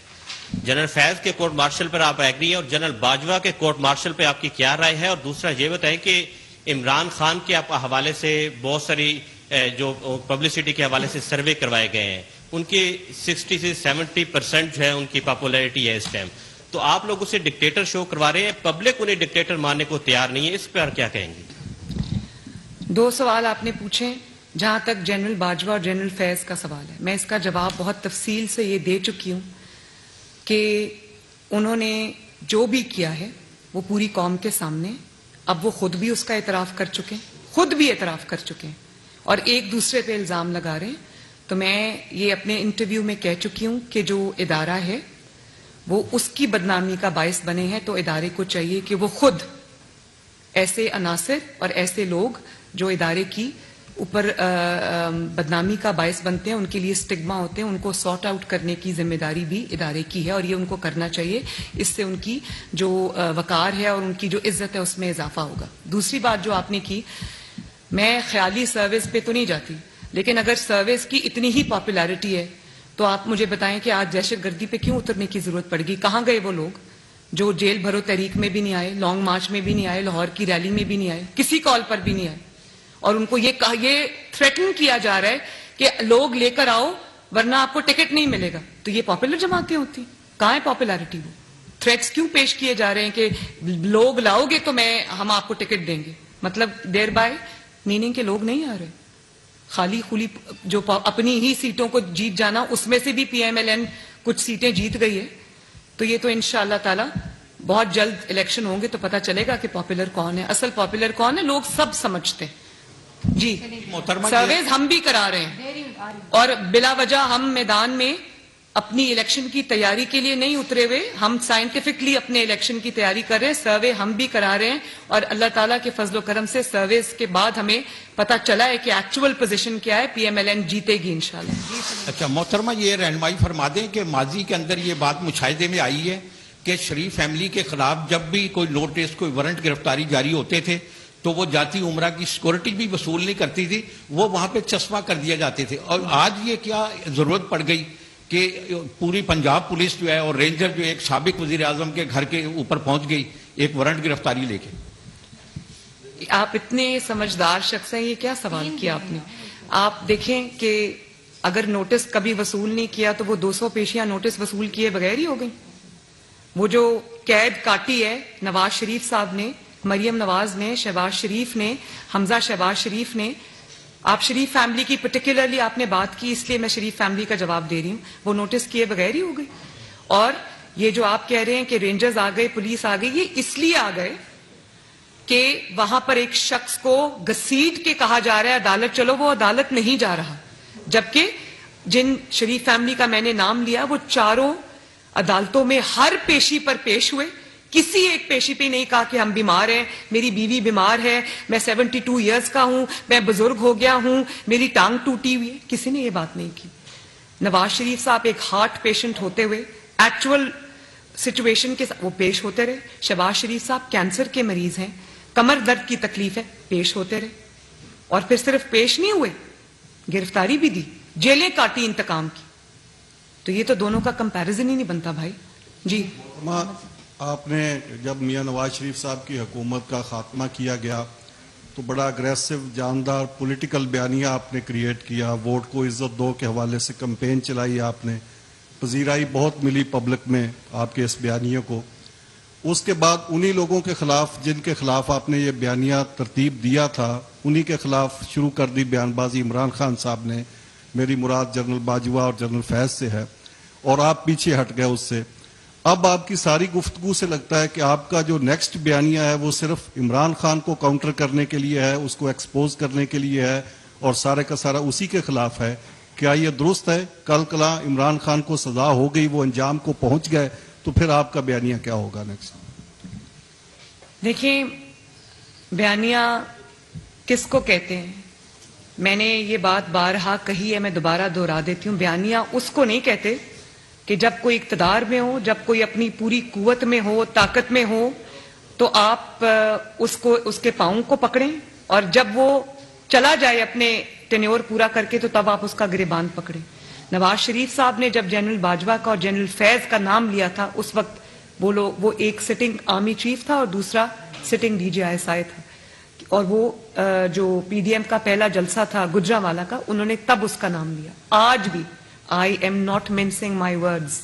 جنرل فیض کے کورٹ مارشل پر آپ ایگری ہیں, اور جنرل باجوہ کے کورٹ مارشل پہ آپ کی کیا رائے ہے؟ اور دوسرا یہ بتائیں کہ عمران خان کے حوالے سے بہت ساری جو پبلسٹی کے حوالے سے سروے کروائے گئے ہیں, ان کی 60 سے 70% جو ہے ان کی پاپولیرٹی ہے اس ٹائم, تو آپ لوگ اسے ڈکٹیٹر شو کروا رہے ہیں, پبلک انہیں ڈکٹیٹر ماننے کو تیار نہیں ہے, اس پر کیا کہیں گے؟ 2 سوال آپ نے پوچھے. جہاں تک جنرل باجوہ اور جنرل فیض کا سوال ہے, میں اس کا جواب بہت تفصیل سے یہ دے چکی ہوں کہ انہوں نے جو بھی کیا ہے وہ پوری قوم کے سامنے, اب وہ خود بھی اس کا اعتراف کر چکے ہیں, اور ایک دوسرے پہ الزام لگا رہے ہیں. تو میں یہ اپنے انٹرویو میں کہہ چکی ہوں کہ جو ادارہ ہے وہ اس کی بدنامی کا باعث بنے ہیں, تو ادارے کو چاہیے کہ وہ خود ایسے عناصر اور ایسے لوگ جو ادارے کی اوپر بدنامی کا باعث بنتے ہیں, ان کے لیے اسٹگما ہوتے ہیں, ان کو سارٹ آؤٹ کرنے کی ذمہ داری بھی ادارے کی ہے, اور یہ ان کو کرنا چاہیے. اس سے ان کی جو وقار ہے اور ان کی جو عزت ہے اس میں اضافہ ہوگا. دوسری بات جو آپ نے کی, میں خیالی سروس پہ تو نہیں جاتی, لیکن اگر سروس کی اتنی ہی پاپولیرٹی ہے تو آپ مجھے بتائیں کہ آج دہشت گردی پہ کیوں اترنے کی ضرورت پڑ گئی؟ کہاں گئے وہ لوگ جو جیل بھرو تحریک میں بھی نہیں آئے, لانگ مارچ میں بھی نہیں آئے, لاہور کی ریلی میں بھی نہیں آئے, کسی کال پر بھی نہیں آئے, اور ان کو یہ تھریٹن کیا جا رہا ہے کہ لوگ لے کر آؤ ورنہ آپ کو ٹکٹ نہیں ملے گا. تو یہ پاپولر جماعتیں ہوتی, کہاں ہے پاپولیرٹی؟ وہ تھریٹس کیوں پیش کیے جا رہے ہیں کہ لوگ لاؤ گے تو ہم آپ کو ٹکٹ دیں گے, مطلب دیر بائی میننگ کہ لوگ نہیں آ رہے, خالی خلی جو اپنی ہی سیٹوں کو جیت جانا, اس میں سے بھی پی ایم ایل این کچھ سیٹیں جیت گئی ہے. تو یہ تو انشاءاللہ تعالی بہت جلد الیکشن ہوں گے تو پتہ چلے گا کہ پاپولر کون ہے, اصل پاپولر کون ہے, لوگ سب سمجھتے ہیں. جی سرویز ہم بھی کرا رہے ہیں, اور بلا وجہ ہم میدان میں اپنی الیکشن کی تیاری کے لیے نہیں اترے ہوئے, ہم سائنٹیفکلی اپنے الیکشن کی تیاری کر رہے ہیں, سروے ہم بھی کرا رہے ہیں, اور اللہ تعالیٰ کے فضل و کرم سے سرویز کے بعد ہمیں پتہ چلا ہے کہ ایکچول پوزیشن کیا ہے, پی ایم ایل این جیتے گی انشاءاللہ. اچھا محترمہ, یہ رہنمائی فرما دیں کہ ماضی کے اندر یہ بات مشاہدے میں آئی ہے کہ شریف فیملی کے خلاف جب بھی کوئی نوٹس, کوئی وارنٹ گرفتاری جاری ہوتے تھے تو وہ جاتی عمرہ کی سیکورٹی بھی وصول نہیں کرتی تھی, وہ وہاں پہ چشمہ کر دیا جاتے تھے. اور آج یہ کیا ضرورت پڑ گئی کہ پوری پنجاب پولیس جو ہے اور رینجر جو ایک سابق وزیر اعظم کے گھر کے اوپر پہنچ گئی ایک وارنٹ گرفتاری لے کے؟ آپ اتنے سمجھدار شخص ہیں, یہ کیا سوال کیا آپ نے. آپ دیکھیں کہ اگر نوٹس کبھی وصول نہیں کیا تو وہ 200 پیشیاں نوٹس وصول کیے بغیر ہی ہو گئی. وہ جو قید کاٹی ہے نواز شریف صاحب نے, مریم نواز نے, شہباز شریف نے, حمزہ شہباز شریف نے, آپ شریف فیملی کی پرٹیکولرلی آپ نے بات کی اس لیے میں شریف فیملی کا جواب دے رہی ہوں, وہ نوٹس کیے بغیر ہی ہو گئی. اور یہ جو آپ کہہ رہے ہیں کہ رینجرز آ گئے, پولیس آ گئی, یہ اس لیے آ گئے کہ وہاں پر ایک شخص کو گھسیٹ کے کہا جا رہا ہے عدالت چلو, وہ عدالت نہیں جا رہا, جبکہ جن شریف فیملی کا میں نے نام لیا وہ چاروں عدالتوں میں ہر پیشی پر پیش ہوئے. کسی ایک پیشی پہ نہیں کہا کہ ہم بیمار ہیں, میری بیوی بیمار ہے, میں 72 ایئرز کا ہوں, میں بزرگ ہو گیا ہوں, میری ٹانگ ٹوٹی ہوئی ہے, کسی نے یہ بات نہیں کی. نواز شریف صاحب ایک ہارٹ پیشنٹ ہوتے ہوئے ایکچوئل سچویشن کے وہ پیش ہوتے رہے. شہباز شریف صاحب کینسر کے مریض ہیں, کمر درد کی تکلیف ہے, پیش ہوتے رہے. اور پھر صرف پیش نہیں ہوئے, گرفتاری بھی دی, جیلیں کاٹی انتقام کی. تو یہ تو دونوں کا کمپیریزن ہی نہیں بنتا بھائی. جی آپ نے جب میاں نواز شریف صاحب کی حکومت کا خاتمہ کیا گیا تو بڑا اگریسو جاندار پولیٹیکل بیانیہ آپ نے کریٹ کیا, ووٹ کو عزت دو کے حوالے سے کمپین چلائی, آپ نے پذیرائی بہت ملی پبلک میں آپ کے اس بیانیے کو. اس کے بعد انہی لوگوں کے خلاف جن کے خلاف آپ نے یہ بیانیہ ترتیب دیا تھا, انہی کے خلاف شروع کر دی بیان بازی عمران خان صاحب نے. میری مراد جنرل باجوہ اور جنرل فیض سے ہے, اور آپ پیچھے ہٹ گئے اس سے. اب آپ کی ساری گفتگو سے لگتا ہے کہ آپ کا جو نیکسٹ بیانیہ ہے وہ صرف عمران خان کو کاؤنٹر کرنے کے لیے ہے, اس کو ایکسپوز کرنے کے لیے ہے, اور سارے کا سارا اسی کے خلاف ہے. کیا یہ درست ہے؟ کل کلا عمران خان کو سزا ہو گئی, وہ انجام کو پہنچ گئے, تو پھر آپ کا بیانیہ کیا ہوگا نیکسٹ؟ دیکھیں, بیانیہ کس کو کہتے ہیں؟ میں نے یہ بات بارہا کہی ہے, میں دوبارہ دہرا دیتی ہوں. بیانیہ اس کو نہیں کہتے کہ جب کوئی اقتدار میں ہو, جب کوئی اپنی پوری قوت میں ہو, طاقت میں ہو, تو آپ اس کے پاؤں کو پکڑیں, اور جب وہ چلا جائے اپنے ٹینیور پورا کر کے تو تب آپ اس کا گریبان پکڑیں. نواز شریف صاحب نے جب جنرل باجوہ کا اور جنرل فیض کا نام لیا تھا, اس وقت وہ ایک سٹنگ آرمی چیف تھا اور دوسرا سٹنگ DGI تھا, اور وہ جو PDM کا پہلا جلسہ تھا گجرانوالہ کا, انہوں نے تب اس کا نام لیا. آج بھی I am not mincing my words,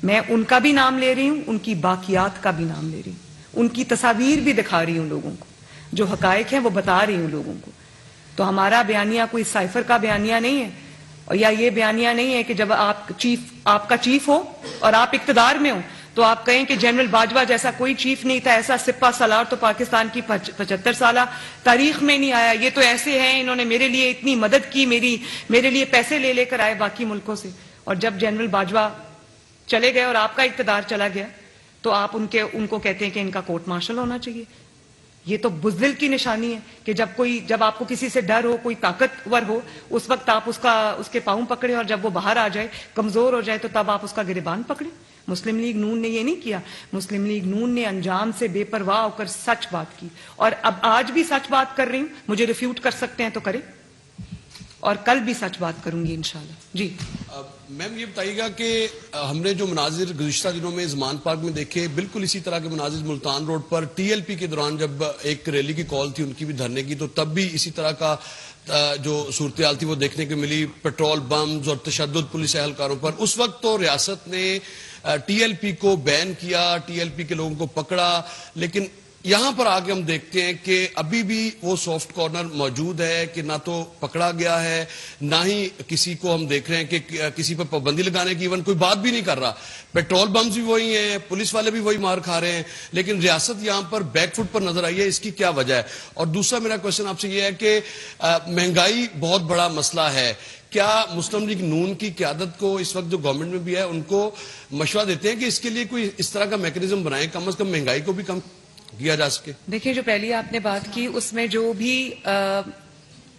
میں ان کا بھی نام لے رہی ہوں, ان کی باقیات کا بھی نام لے رہی ہوں, ان کی تصاویر بھی دکھا رہی ہوں لوگوں کو, جو حقائق ہیں وہ بتا رہی ہوں لوگوں کو. تو ہمارا بیانیہ کوئی سائفر کا بیانیہ نہیں ہے, اور یا یہ بیانیہ نہیں ہے کہ جب آپ کا چیف ہو اور آپ اقتدار میں ہو تو آپ کہیں کہ جنرل باجوہ جیسا کوئی چیف نہیں تھا, ایسا سپہ سالار تو پاکستان کی 75 سالہ تاریخ میں نہیں آیا, یہ تو ایسے ہیں, انہوں نے میرے لیے اتنی مدد کی, میرے لیے پیسے لے کر آئے باقی ملکوں سے. اور جب جنرل باجوہ چلے گئے اور آپ کا اقتدار چلا گیا تو آپ ان کو کہتے ہیں کہ ان کا کورٹ مارشل ہونا چاہیے. یہ تو بزدل کی نشانی ہے کہ جب آپ کو کسی سے ڈر ہو, کوئی طاقتور ہو, اس وقت آپ اس کے پاؤں پکڑیں, اور جب وہ باہر آ جائے, کمزور ہو جائے, تو تب آپ اس کا گریبان پکڑیں. مسلم لیگ نون نے یہ نہیں کیا. مسلم لیگ نون نے انجام سے بے پرواہ ہو کر سچ بات کی, اور اب آج بھی سچ بات کر رہی ہوں. مجھے ریفیوٹ کر سکتے ہیں تو کریں, اور کل بھی سچ بات کروں گی انشاءاللہ. جی میم یہ بتائیے گا کہ ہم نے جو مناظر گزشتہ دنوں میں زمان پارک میں دیکھے, بالکل اسی طرح کے مناظر ملتان روڈ پر TLP کے دوران جب ایک ریلی کی کال تھی ان کی بھی دھرنے کی, تو تب بھی اسی طرح کا جو صورتحال تھی وہ دیکھنے کو ملی, پیٹرول بمز اور تشدد پولیس اہلکاروں پر. اس وقت تو ریاست نے TLP کو بین کیا, TLP کے لوگوں کو پکڑا, لیکن یہاں پر آگے ہم دیکھتے ہیں کہ ابھی بھی وہ سافٹ کارنر موجود ہے کہ نہ تو پکڑا گیا ہے, نہ ہی کسی کو ہم دیکھ رہے ہیں کہ کسی پر پابندی لگانے کی ایون کوئی بات بھی نہیں کر رہا. پیٹرول بمز بھی وہی ہیں, پولیس والے بھی وہی مار کھا رہے ہیں, لیکن ریاست یہاں پر بیک فٹ پر نظر آئی ہے. اس کی کیا وجہ ہے؟ اور دوسرا میرا کوشچن آپ سے یہ ہے کہ مہنگائی بہت بڑا مسئلہ ہے, کیا مسلم لیگ نون کی قیادت کو اس وقت جو گورنمنٹ میں بھی ہے ان کو مشورہ دیتے ہیں کہ اس کے لیے کوئی اس طرح کا میکنزم بنائیں, کم از کم مہنگائی کو بھی کم کیا جا سکے؟ دیکھیں, جو پہلی آپ نے بات کی اس میں جو بھی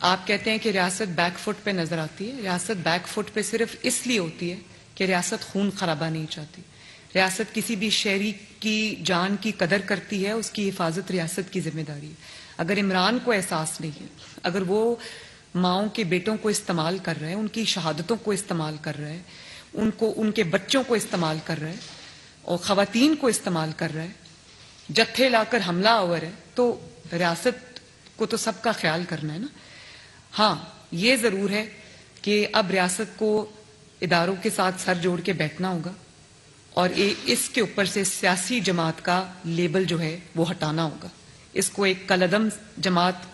آپ کہتے ہیں کہ ریاست بیک فٹ پہ نظر آتی ہے, ریاست بیک فٹ پہ صرف اس لیے ہوتی ہے کہ ریاست خون خرابہ نہیں چاہتی. ریاست کسی بھی شہری کی جان کی قدر کرتی ہے, اس کی حفاظت ریاست کی ذمہ داری ہے. اگر عمران کو احساس نہیں ہے, اگر وہ ماؤں کے بیٹوں کو استعمال کر رہے ہیں, ان کی شہادتوں کو استعمال کر رہے ہیں, ان کے بچوں کو استعمال کر رہے ہیں, اور خواتین کو استعمال کر رہے ہیں, جتھے لا کر حملہ آور ہے, تو ریاست کو تو سب کا خیال کرنا ہے نا. ہاں یہ ضرور ہے کہ اب ریاست کو اداروں کے ساتھ سر جوڑ کے بیٹھنا ہوگا اور اس کے اوپر سے سیاسی جماعت کا لیبل جو ہے وہ ہٹانا ہوگا. اس کو ایک کالعدم جماعت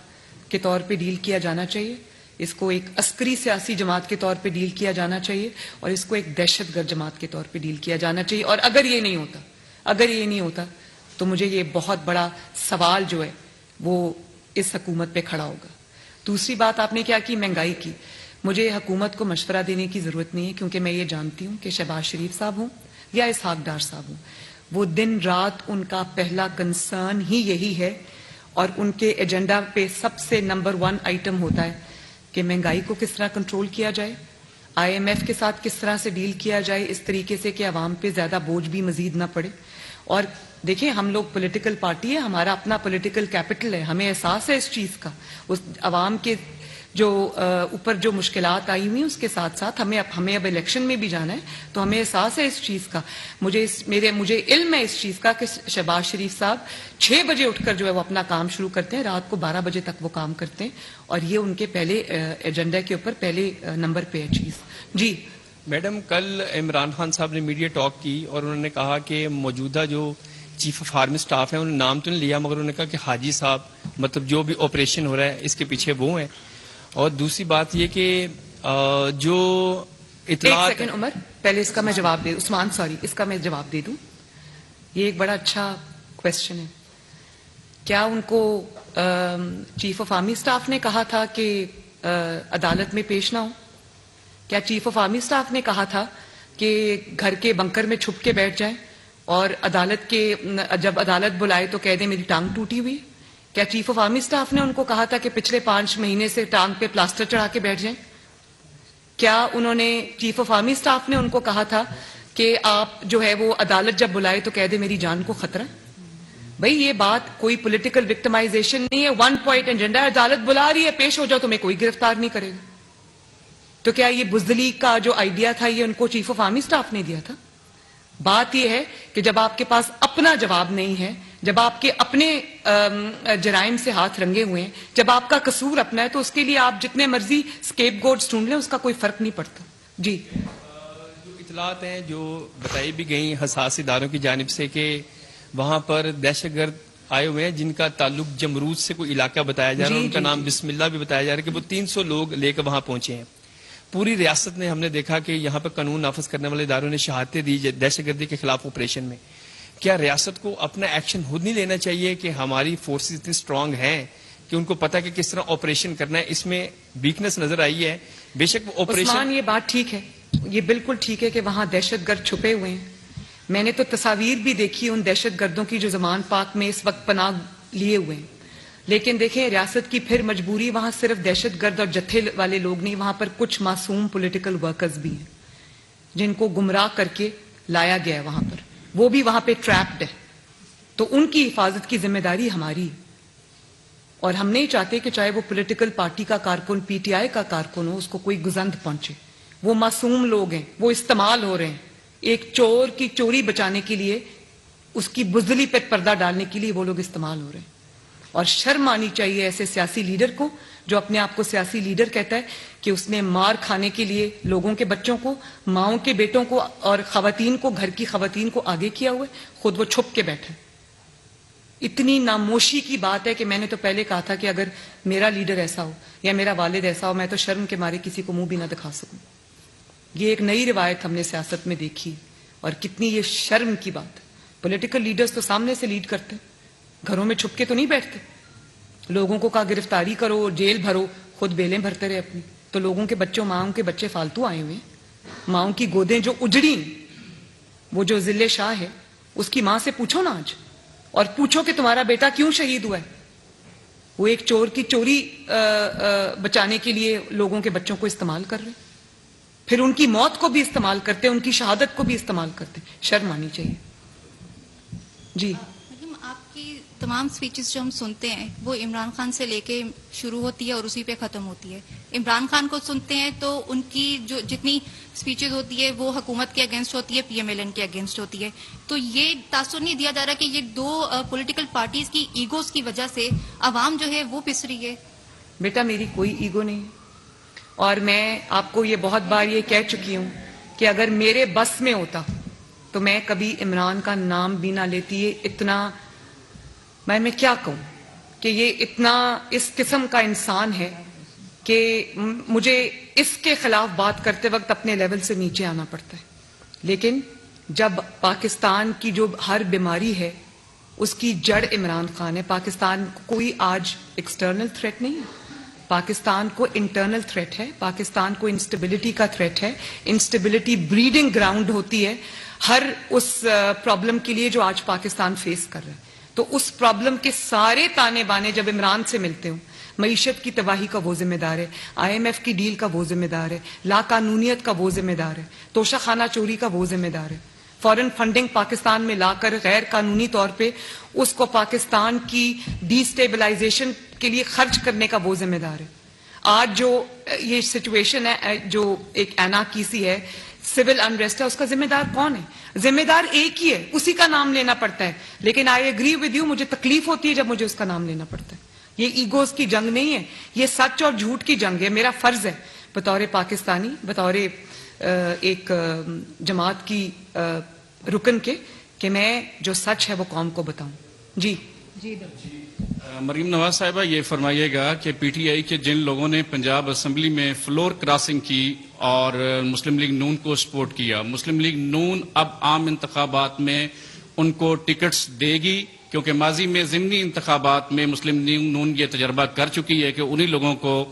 کے طور پہ ڈیل کیا جانا چاہیے, اس کو ایک عسکری سیاسی جماعت کے طور پہ ڈیل کیا جانا چاہیے, اور اس کو ایک دہشت گرد جماعت کے طور پہ ڈیل کیا جانا چاہیے. اور اگر یہ نہیں ہوتا تو مجھے یہ بہت بڑا سوال جو ہے وہ اس حکومت پہ کھڑا ہوگا. دوسری بات آپ نے کیا کی, مہنگائی کی. مجھے حکومت کو مشورہ دینے کی ضرورت نہیں ہے, کیونکہ میں یہ جانتی ہوں کہ شہباز شریف صاحب ہوں یا اسحاق ڈار صاحب ہوں, وہ دن رات ان کا پہلا کنسرن ہی یہی ہے, اور ان کے ایجنڈا پہ سب سے نمبر 1 آئٹم ہوتا ہے کہ مہنگائی کو کس طرح کنٹرول کیا جائے, IMF کے ساتھ کس طرح سے ڈیل کیا جائے اس طریقے سے کہ عوام پہ زیادہ بوجھ بھی مزید نہ پڑے. اور دیکھیں, ہم لوگ پولیٹیکل پارٹی ہے, ہمارا اپنا پولیٹیکل کیپٹل ہے, ہمیں احساس ہے اس چیز کا, اس عوام کے جو اوپر جو مشکلات آئی ہوئی ہیں اس کے ساتھ ساتھ ہمیں اب الیکشن میں بھی جانا ہے, تو ہمیں احساس ہے اس چیز کا. مجھے علم ہے اس چیز کا کہ شہباز شریف صاحب 6 بجے اٹھ کر جو ہے وہ اپنا کام شروع کرتے ہیں, رات کو 12 بجے تک وہ کام کرتے ہیں, اور یہ ان کے پہلے ایجنڈا کے اوپر پہلے نمبر پہ ہے چیز. جی میڈم, کل عمران خان صاحب نے میڈیا ٹاک کی اور انہوں نے کہا کہ موجودہ جو چیف آف آرمی سٹاف ہے, انہوں نے نام تو نہیں لیا, مگر انہوں نے کہا کہ حاجی صاحب مطلب جو بھی آپریشن ہو رہا ہے اس کے پیچھے وہ ہیں. اور دوسری بات یہ کہ جو اطلاعات... ایک سیکنڈ عمر, پہلے اس کا میں جواب دے, عثمان سوری, اس کا میں جواب دے دوں. یہ ایک بڑا اچھا کویسچن ہے. کیا ان کو چیف آف آرمی سٹاف نے کہا تھا کہ عدالت میں پیش نہ ہو؟ کیا چیف آف آرمی سٹاف نے کہا تھا کہ گھر کے بنکر میں چھپ کے بیٹھ جائیں اور جب عدالت بلائے تو کہہ دیں میری ٹانگ ٹوٹی ہوئی؟ کیا چیف آف آرمی سٹاف نے ان کو کہا تھا کہ پچھلے 5 مہینے سے ٹانگ پہ پلاسٹر چڑھا کے بیٹھ جائیں؟ کیا انہوں نے چیف آف آرمی سٹاف نے ان کو کہا تھا کہ آپ جو ہے وہ عدالت جب بلائے تو کہہ دیں میری جان کو خطرہ؟ بھئی یہ بات کوئی پولیٹیکل وکٹمائزیشن نہیں ہے, 1 پوائنٹ ایجنڈا, عدالت بلا رہی ہے, پیش ہو جاؤ, تمہیں کوئی گرفتار نہیں کرے گا. تو کیا یہ بزدلی کا جو آئیڈیا تھا یہ ان کو چیف آف آرمی سٹاف نے دیا تھا؟ بات یہ ہے کہ جب آپ کے پاس اپنا جواب نہیں ہے, جب آپ کے اپنے جرائم سے ہاتھ رنگے ہوئے ہیں, جب آپ کا قصور اپنا ہے, تو اس کے لیے آپ جتنے مرضی اسکیپ گوڈز ڈھونڈ لیں, اس کا کوئی فرق نہیں پڑتا. جی جو اطلاعات ہیں جو بتائی بھی گئی حساس اداروں کی جانب سے کہ وہاں پر دہشت گرد آئے ہوئے ہیں جن کا تعلق جمرود سے کوئی علاقہ بتایا جا رہا ہے, ان کا نام بسم اللہ بھی بتایا جا رہا ہے, کہ وہ 300 لوگ لے کر وہاں پہنچے ہیں. پوری ریاست میں ہم نے دیکھا کہ یہاں پر قانون نافذ کرنے والے اداروں نے شہادتیں دی دہشت گردی کے خلاف آپریشن میں. کیا ریاست کو اپنا ایکشن خود نہیں لینا چاہیے کہ ہماری فورسز اتنی اسٹرانگ ہیں کہ ان کو پتا کہ کس طرح آپریشن کرنا ہے؟ اس میں ویکنس نظر آئی ہے. بے شک وہ آپریشن, یہ بات ٹھیک ہے, یہ بالکل ٹھیک ہے کہ وہاں دہشت گرد چھپے ہوئے ہیں. میں نے تو تصاویر بھی دیکھی ان دہشت گردوں کی جو زمان پاک میں اس وقت پناہ لیے ہوئے ہیں. لیکن دیکھیں, ریاست کی پھر مجبوری, وہاں صرف دہشت گرد اور جتھے والے لوگ نہیں, وہاں پر کچھ معصوم پولیٹیکل ورکرز بھی ہیں جن کو گمراہ کر کے لایا گیا ہے وہاں پر, وہ بھی وہاں پہ ٹریپڈ ہے. تو ان کی حفاظت کی ذمہ داری ہماری, اور ہم نہیں چاہتے کہ چاہے وہ پولیٹیکل پارٹی کا کارکن, PTI کا کارکن ہو, اس کو کوئی گزند پہنچے. وہ معصوم لوگ ہیں, وہ استعمال ہو رہے ہیں. ایک چور کی چوری بچانے کے لیے, اس کی بزدلی پہ پردہ ڈالنے کے لیے وہ لوگ استعمال ہو رہے ہیں. اور شرم آنی چاہیے ایسے سیاسی لیڈر کو جو اپنے آپ کو سیاسی لیڈر کہتا ہے کہ اس نے مار کھانے کے لیے لوگوں کے بچوں کو, ماؤں کے بیٹوں کو اور خواتین کو, گھر کی خواتین کو آگے کیا ہوا ہے, خود وہ چھپ کے بیٹھا. اتنی ناموشی کی بات ہے کہ میں نے تو پہلے کہا تھا کہ اگر میرا لیڈر ایسا ہو یا میرا والد ایسا ہو, میں تو شرم کے مارے کسی کو منہ بھی نہ دکھا سکوں. یہ ایک نئی روایت ہم نے سیاست میں دیکھی, اور کتنی یہ شرم کی بات ہے. پولیٹیکل لیڈرز تو سامنے سے لیڈ کرتے, گھروں میں چھپ کے تو نہیں بیٹھتے. لوگوں کو کہا گرفتاری کرو, جیل بھرو, خود بیلیں بھرتے رہے اپنی. تو لوگوں کے بچوں, ماؤں کے بچے فالتو آئے ہوئے ہیں, ماؤں کی گودیں جو اجڑی. وہ جو ذل شاہ ہے اس کی ماں سے پوچھو نا آج, اور پوچھو کہ تمہارا بیٹا کیوں شہید ہوا ہے. وہ ایک چور کی چوری بچانے کے لیے لوگوں کے بچوں کو استعمال کر رہے, پھر ان کی موت کو بھی استعمال کرتے, ان کی شہادت کو بھی استعمال کرتے. شرم آنی چاہیے. جی آپ کی تمام سپیچز جو ہم سنتے ہیں وہ عمران خان سے لے کے شروع ہوتی ہے اور اسی پہ ختم ہوتی ہے. عمران خان کو سنتے ہیں تو ان کی جو جتنی سپیچز ہوتی ہے وہ حکومت کے اگینسٹ ہوتی ہے, PMLN کے اگینسٹ ہوتی ہے. تو یہ تاثر نہیں دیا جا رہا کہ یہ دو پولیٹیکل پارٹیز کی ایگوز کی وجہ سے عوام جو ہے وہ پس رہی ہے. بیٹا میری کوئی ایگو نہیں, اور میں آپ کو یہ بہت بار یہ کہہ چکی ہوں کہ اگر میرے بس میں ہوتا تو میں کبھی عمران کا نام بھی نہ لیتی. یہ اتنا میں کیا کہوں کہ یہ اتنا اس قسم کا انسان ہے کہ مجھے اس کے خلاف بات کرتے وقت اپنے لیول سے نیچے آنا پڑتا ہے. لیکن جب پاکستان کی جو ہر بیماری ہے اس کی جڑ عمران خان ہے. پاکستان کوئی آج ایکسٹرنل تھریٹ نہیں ہے, پاکستان کو انٹرنل تھریٹ ہے, پاکستان کو انسٹیبلٹی کا تھریٹ ہے. انسٹیبلٹی بریڈنگ گراؤنڈ ہوتی ہے ہر اس پرابلم کے لیے جو آج پاکستان فیس کر رہا ہے. تو اس پرابلم کے سارے تانے بانے جب عمران سے ملتے ہوں, معیشت کی تباہی کا وہ ذمہ دار ہے, IMF کی ڈیل کا وہ ذمہ دار ہے, لا قانونیت کا وہ ذمہ دار ہے, توشہ خانہ چوری کا وہ ذمہ دار ہے, فورن فنڈنگ پاکستان میں لا کر غیر قانونی طور پہ اس کو پاکستان کی ڈی سٹیبلائزیشن کے لیے خرچ کرنے کا وہ ذمہ دار ہے. آج جو یہ سچویشن ہے, جو ایک ایناکیسی ہے, سول انریسٹ ہے, اس کا ذمہ دار کون ہے؟ ذمہ دار ایک ہی ہے, اسی کا نام لینا پڑتا ہے. لیکن آئی ایگری ود یو, مجھے تکلیف ہوتی ہے جب مجھے اس کا نام لینا پڑتا ہے. یہ ایگوز کی جنگ نہیں ہے, یہ سچ اور جھوٹ کی جنگ ہے. میرا فرض ہے بطور پاکستانی, بطور ایک جماعت کی رکن کے, کہ میں جو سچ ہے وہ قوم کو بتاؤں. جی مریم نواز صاحبہ, یہ فرمائیے گا کہ پی ٹی آئی کے جن لوگوں نے پنجاب اسمبلی میں فلور کراسنگ کی اور مسلم لیگ نون کو سپورٹ کیا, مسلم لیگ نون اب عام انتخابات میں ان کو ٹکٹس دے گی؟ کیونکہ ماضی میں ضمنی انتخابات میں مسلم لیگ نون یہ تجربہ کر چکی ہے کہ انہی لوگوں کو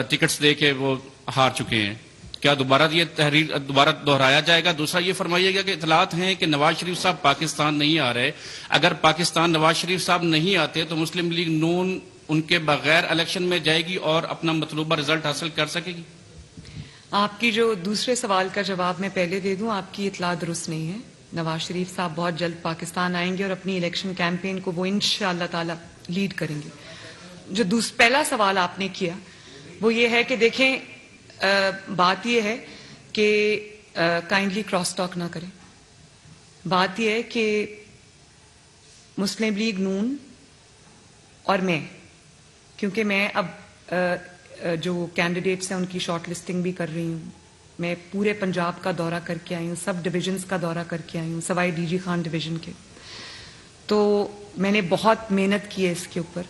ٹکٹس دے کے وہ ہار چکے ہیں. کیا دوبارہ یہ تحریر دوبارہ دہرایا جائے گا؟ دوسرا یہ فرمائیے گا کہ اطلاعات ہیں کہ نواز شریف صاحب پاکستان نہیں آ رہے. اگر پاکستان نواز شریف صاحب نہیں آتے تو مسلم لیگ نون ان کے بغیر الیکشن میں جائے گی اور اپنا مطلوبہ رزلٹ حاصل کر سکے گی؟ آپ کی جو دوسرے سوال کا جواب میں پہلے دے دوں, آپ کی اطلاع درست نہیں ہے. نواز شریف صاحب بہت جلد پاکستان آئیں گے اور اپنی الیکشن کیمپین کو وہ انشاءاللہ تعالی لیڈ کریں گے. جو پہلا سوال آپ نے کیا وہ یہ ہے کہ دیکھیں, بات یہ ہے کہ کائنڈلی کراس ٹاک نہ کریں. بات یہ ہے کہ مسلم لیگ نون اور میں, کیونکہ میں اب جو کینڈیڈیٹس ہیں ان کی شارٹ لسٹنگ بھی کر رہی ہوں, میں پورے پنجاب کا دورہ کر کے آئی ہوں, سب ڈویژنز کا دورہ کر کے آئی ہوں سوائے ڈی جی خان ڈویژن کے. تو میں نے بہت محنت کی ہے اس کے اوپر.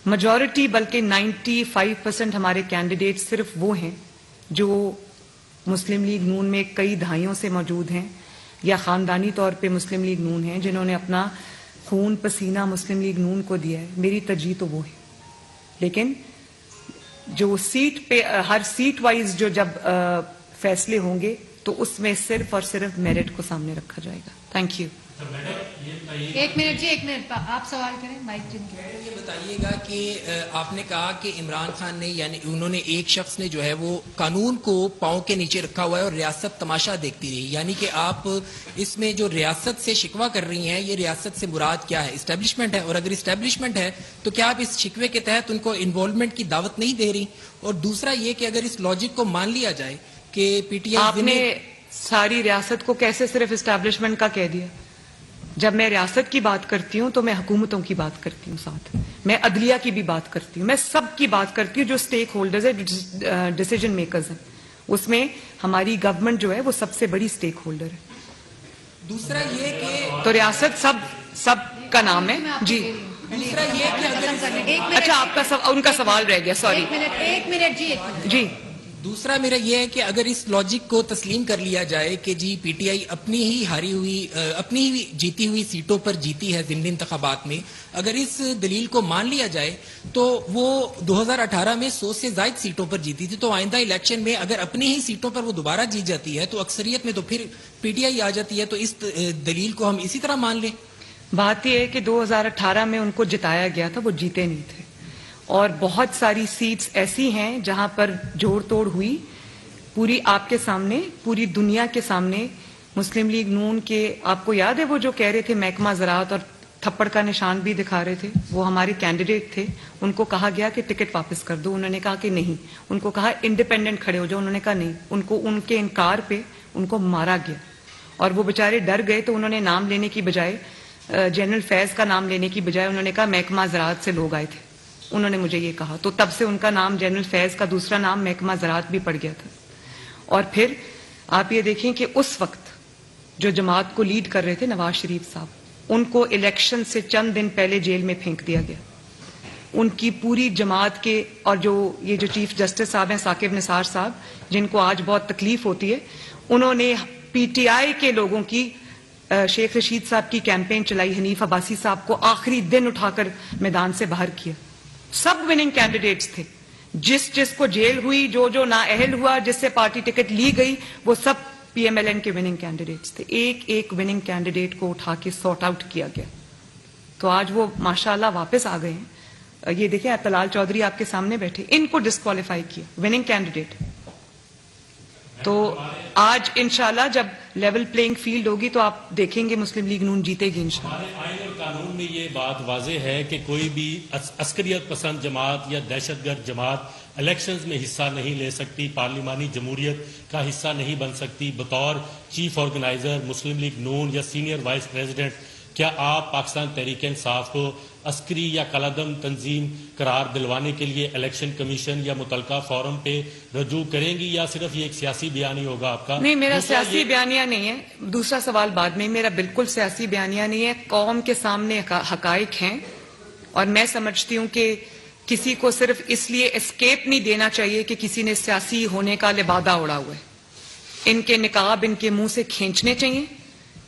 میجورٹی بلکہ 95% ہمارے کینڈیڈیٹ صرف وہ ہیں جو مسلم لیگ نون میں کئی دہائیوں سے موجود ہیں یا خاندانی طور پہ مسلم لیگ نون ہیں, جنہوں نے اپنا خون پسینہ مسلم لیگ نون کو دیا ہے. میری ترجیح تو وہ ہے. لیکن جو سیٹ پہ ہر سیٹ وائز جو جب فیصلے ہوں گے تو اس میں صرف اور صرف میرٹ کو سامنے رکھا جائے گا. Thank you. ایک منٹ جی, ایک منٹ آپ سوال کریں. مائک جن کے یہ بتائیے گا کہ آپ نے کہا کہ عمران خان نے, یعنی انہوں نے, ایک شخص نے جو ہے وہ قانون کو پاؤں کے نیچے رکھا ہوا ہے اور ریاست تماشا دیکھتی رہی, یعنی کہ آپ اس میں جو ریاست سے شکوہ کر رہی ہیں, یہ ریاست سے مراد کیا ہے؟ اسٹیبلشمنٹ ہے؟ اور اگر اسٹیبلشمنٹ ہے تو کیا آپ اس شکوے کے تحت ان کو انوالومنٹ کی دعوت نہیں دے رہی؟ اور دوسرا یہ کہ اگر اس لاجک کو مان لیا جائے کہ پی ٹی آئی, آپ نے ساری ریاست کو کیسے صرف اسٹیبلشمنٹ کا کہہ دیا؟ جب میں ریاست کی بات کرتی ہوں تو میں حکومتوں کی بات کرتی ہوں, ساتھ میں عدلیہ کی بھی بات کرتی ہوں, میں سب کی بات کرتی ہوں جو سٹیک ہولڈرز ہیں, ڈیسیجن میکرز ہیں. اس میں ہماری گورنمنٹ جو ہے وہ سب سے بڑی سٹیک ہولڈر ہے. دوسرا یہ کہ تو ریاست سب کا نام ہے. جی دوسرا یہ کہ اگر اچھا آپ کا ان کا سوال رہ گیا, سوری. ایک منٹ جی. جی دوسرا میرا یہ ہے کہ اگر اس لاجک کو تسلیم کر لیا جائے کہ جی پی ٹی آئی اپنی ہی جیتی ہوئی سیٹوں پر جیتی ہے ضمنی انتخابات میں, اگر اس دلیل کو مان لیا جائے تو وہ 2018 میں 100 سے زائد سیٹوں پر جیتی تھی, تو آئندہ الیکشن میں اگر اپنی ہی سیٹوں پر وہ دوبارہ جیت جاتی ہے تو اکثریت میں تو پھر پی ٹی آئی آ جاتی ہے. تو اس دلیل کو ہم اسی طرح مان لیں. بات یہ ہے کہ 2018 میں ان کو جتایا گیا تھا, وہ جیتے نہیں تھے, اور بہت ساری سیٹس ایسی ہیں جہاں پر جوڑ توڑ ہوئی پوری آپ کے سامنے, پوری دنیا کے سامنے. مسلم لیگ نون کے, آپ کو یاد ہے وہ جو کہہ رہے تھے محکمہ زراعت اور تھپڑ کا نشان بھی دکھا رہے تھے, وہ ہمارے کینڈیڈیٹ تھے. ان کو کہا گیا کہ ٹکٹ واپس کر دو, انہوں نے کہا کہ نہیں. ان کو کہا انڈیپینڈنٹ کھڑے ہو جاؤ, انہوں نے کہا نہیں. ان کو ان کے انکار پہ ان کو مارا گیا, اور وہ بیچارے ڈر گئے. تو انہوں نے نام لینے کی بجائے, جنرل فیض کا نام لینے کی بجائے, انہوں نے کہا محکمہ زراعت سے لوگ آئے تھے. انہوں نے مجھے یہ کہا. تو تب سے ان کا نام جنرل فیض کا دوسرا نام محکمہ زراعت بھی پڑ گیا تھا. اور پھر آپ یہ دیکھیں کہ اس وقت جو جماعت کو لیڈ کر رہے تھے نواز شریف صاحب, ان کو الیکشن سے چند دن پہلے جیل میں پھینک دیا گیا. ان کی پوری جماعت کے, اور یہ جو چیف جسٹس صاحب ہیں ثاقب نثار صاحب, جن کو آج بہت تکلیف ہوتی ہے, انہوں نے پی ٹی آئی کے لوگوں کی, شیخ رشید صاحب کی کیمپین چلائی, حنیف عباسی صاحب کو آخری دن اٹھا کر میدان سے باہر کیا. سب وننگ کینڈیڈیٹس تھے. جس کو جیل ہوئی, جو نااہل ہوا, جس سے پارٹی ٹکٹ لی گئی, وہ سب پی ایم ایل این کے وننگ کینڈیڈیٹس تھے. ایک وننگ کینڈیڈیٹ کو اٹھا کے سارٹ آؤٹ کیا گیا. تو آج وہ ماشاءاللہ واپس آ گئے ہیں. یہ دیکھیں طلال چودھری آپ کے سامنے بیٹھے, ان کو ڈسکوالیفائی کیا, وننگ کینڈیڈیٹ. تو آج انشاءاللہ جب لیول پلینگ فیلڈ ہوگی تو آپ دیکھیں گے مسلم لیگ نون جیتے گی انشاءاللہ. ہمارے آئین اور قانون میں یہ بات واضح ہے کہ کوئی بھی عسکریت پسند جماعت یا دہشت گرد جماعت الیکشنز میں حصہ نہیں لے سکتی, پارلیمانی جمہوریت کا حصہ نہیں بن سکتی. بطور چیف آرگنائزر مسلم لیگ نون یا سینئر وائس پریزیڈنٹ, کیا آپ پاکستان تحریک انصاف کو عسکری یا کالعدم تنظیم قرار دلوانے کے لیے الیکشن کمیشن یا متعلقہ فورم پہ رجوع کریں گی, یا صرف یہ ایک سیاسی بیانیہ ہوگا آپ کا؟ نہیں, میرا سیاسی بیانیہ نہیں ہے. دوسرا سوال بعد میں. میرا بالکل سیاسی بیانیہ نہیں ہے. قوم کے سامنے حقائق ہیں, اور میں سمجھتی ہوں کہ کسی کو صرف اس لیے اسکیپ نہیں دینا چاہیے کہ کسی نے سیاسی ہونے کا لبادہ اڑا ہوا ہے. ان کے نقاب ان کے منہ سے کھینچنے چاہیے,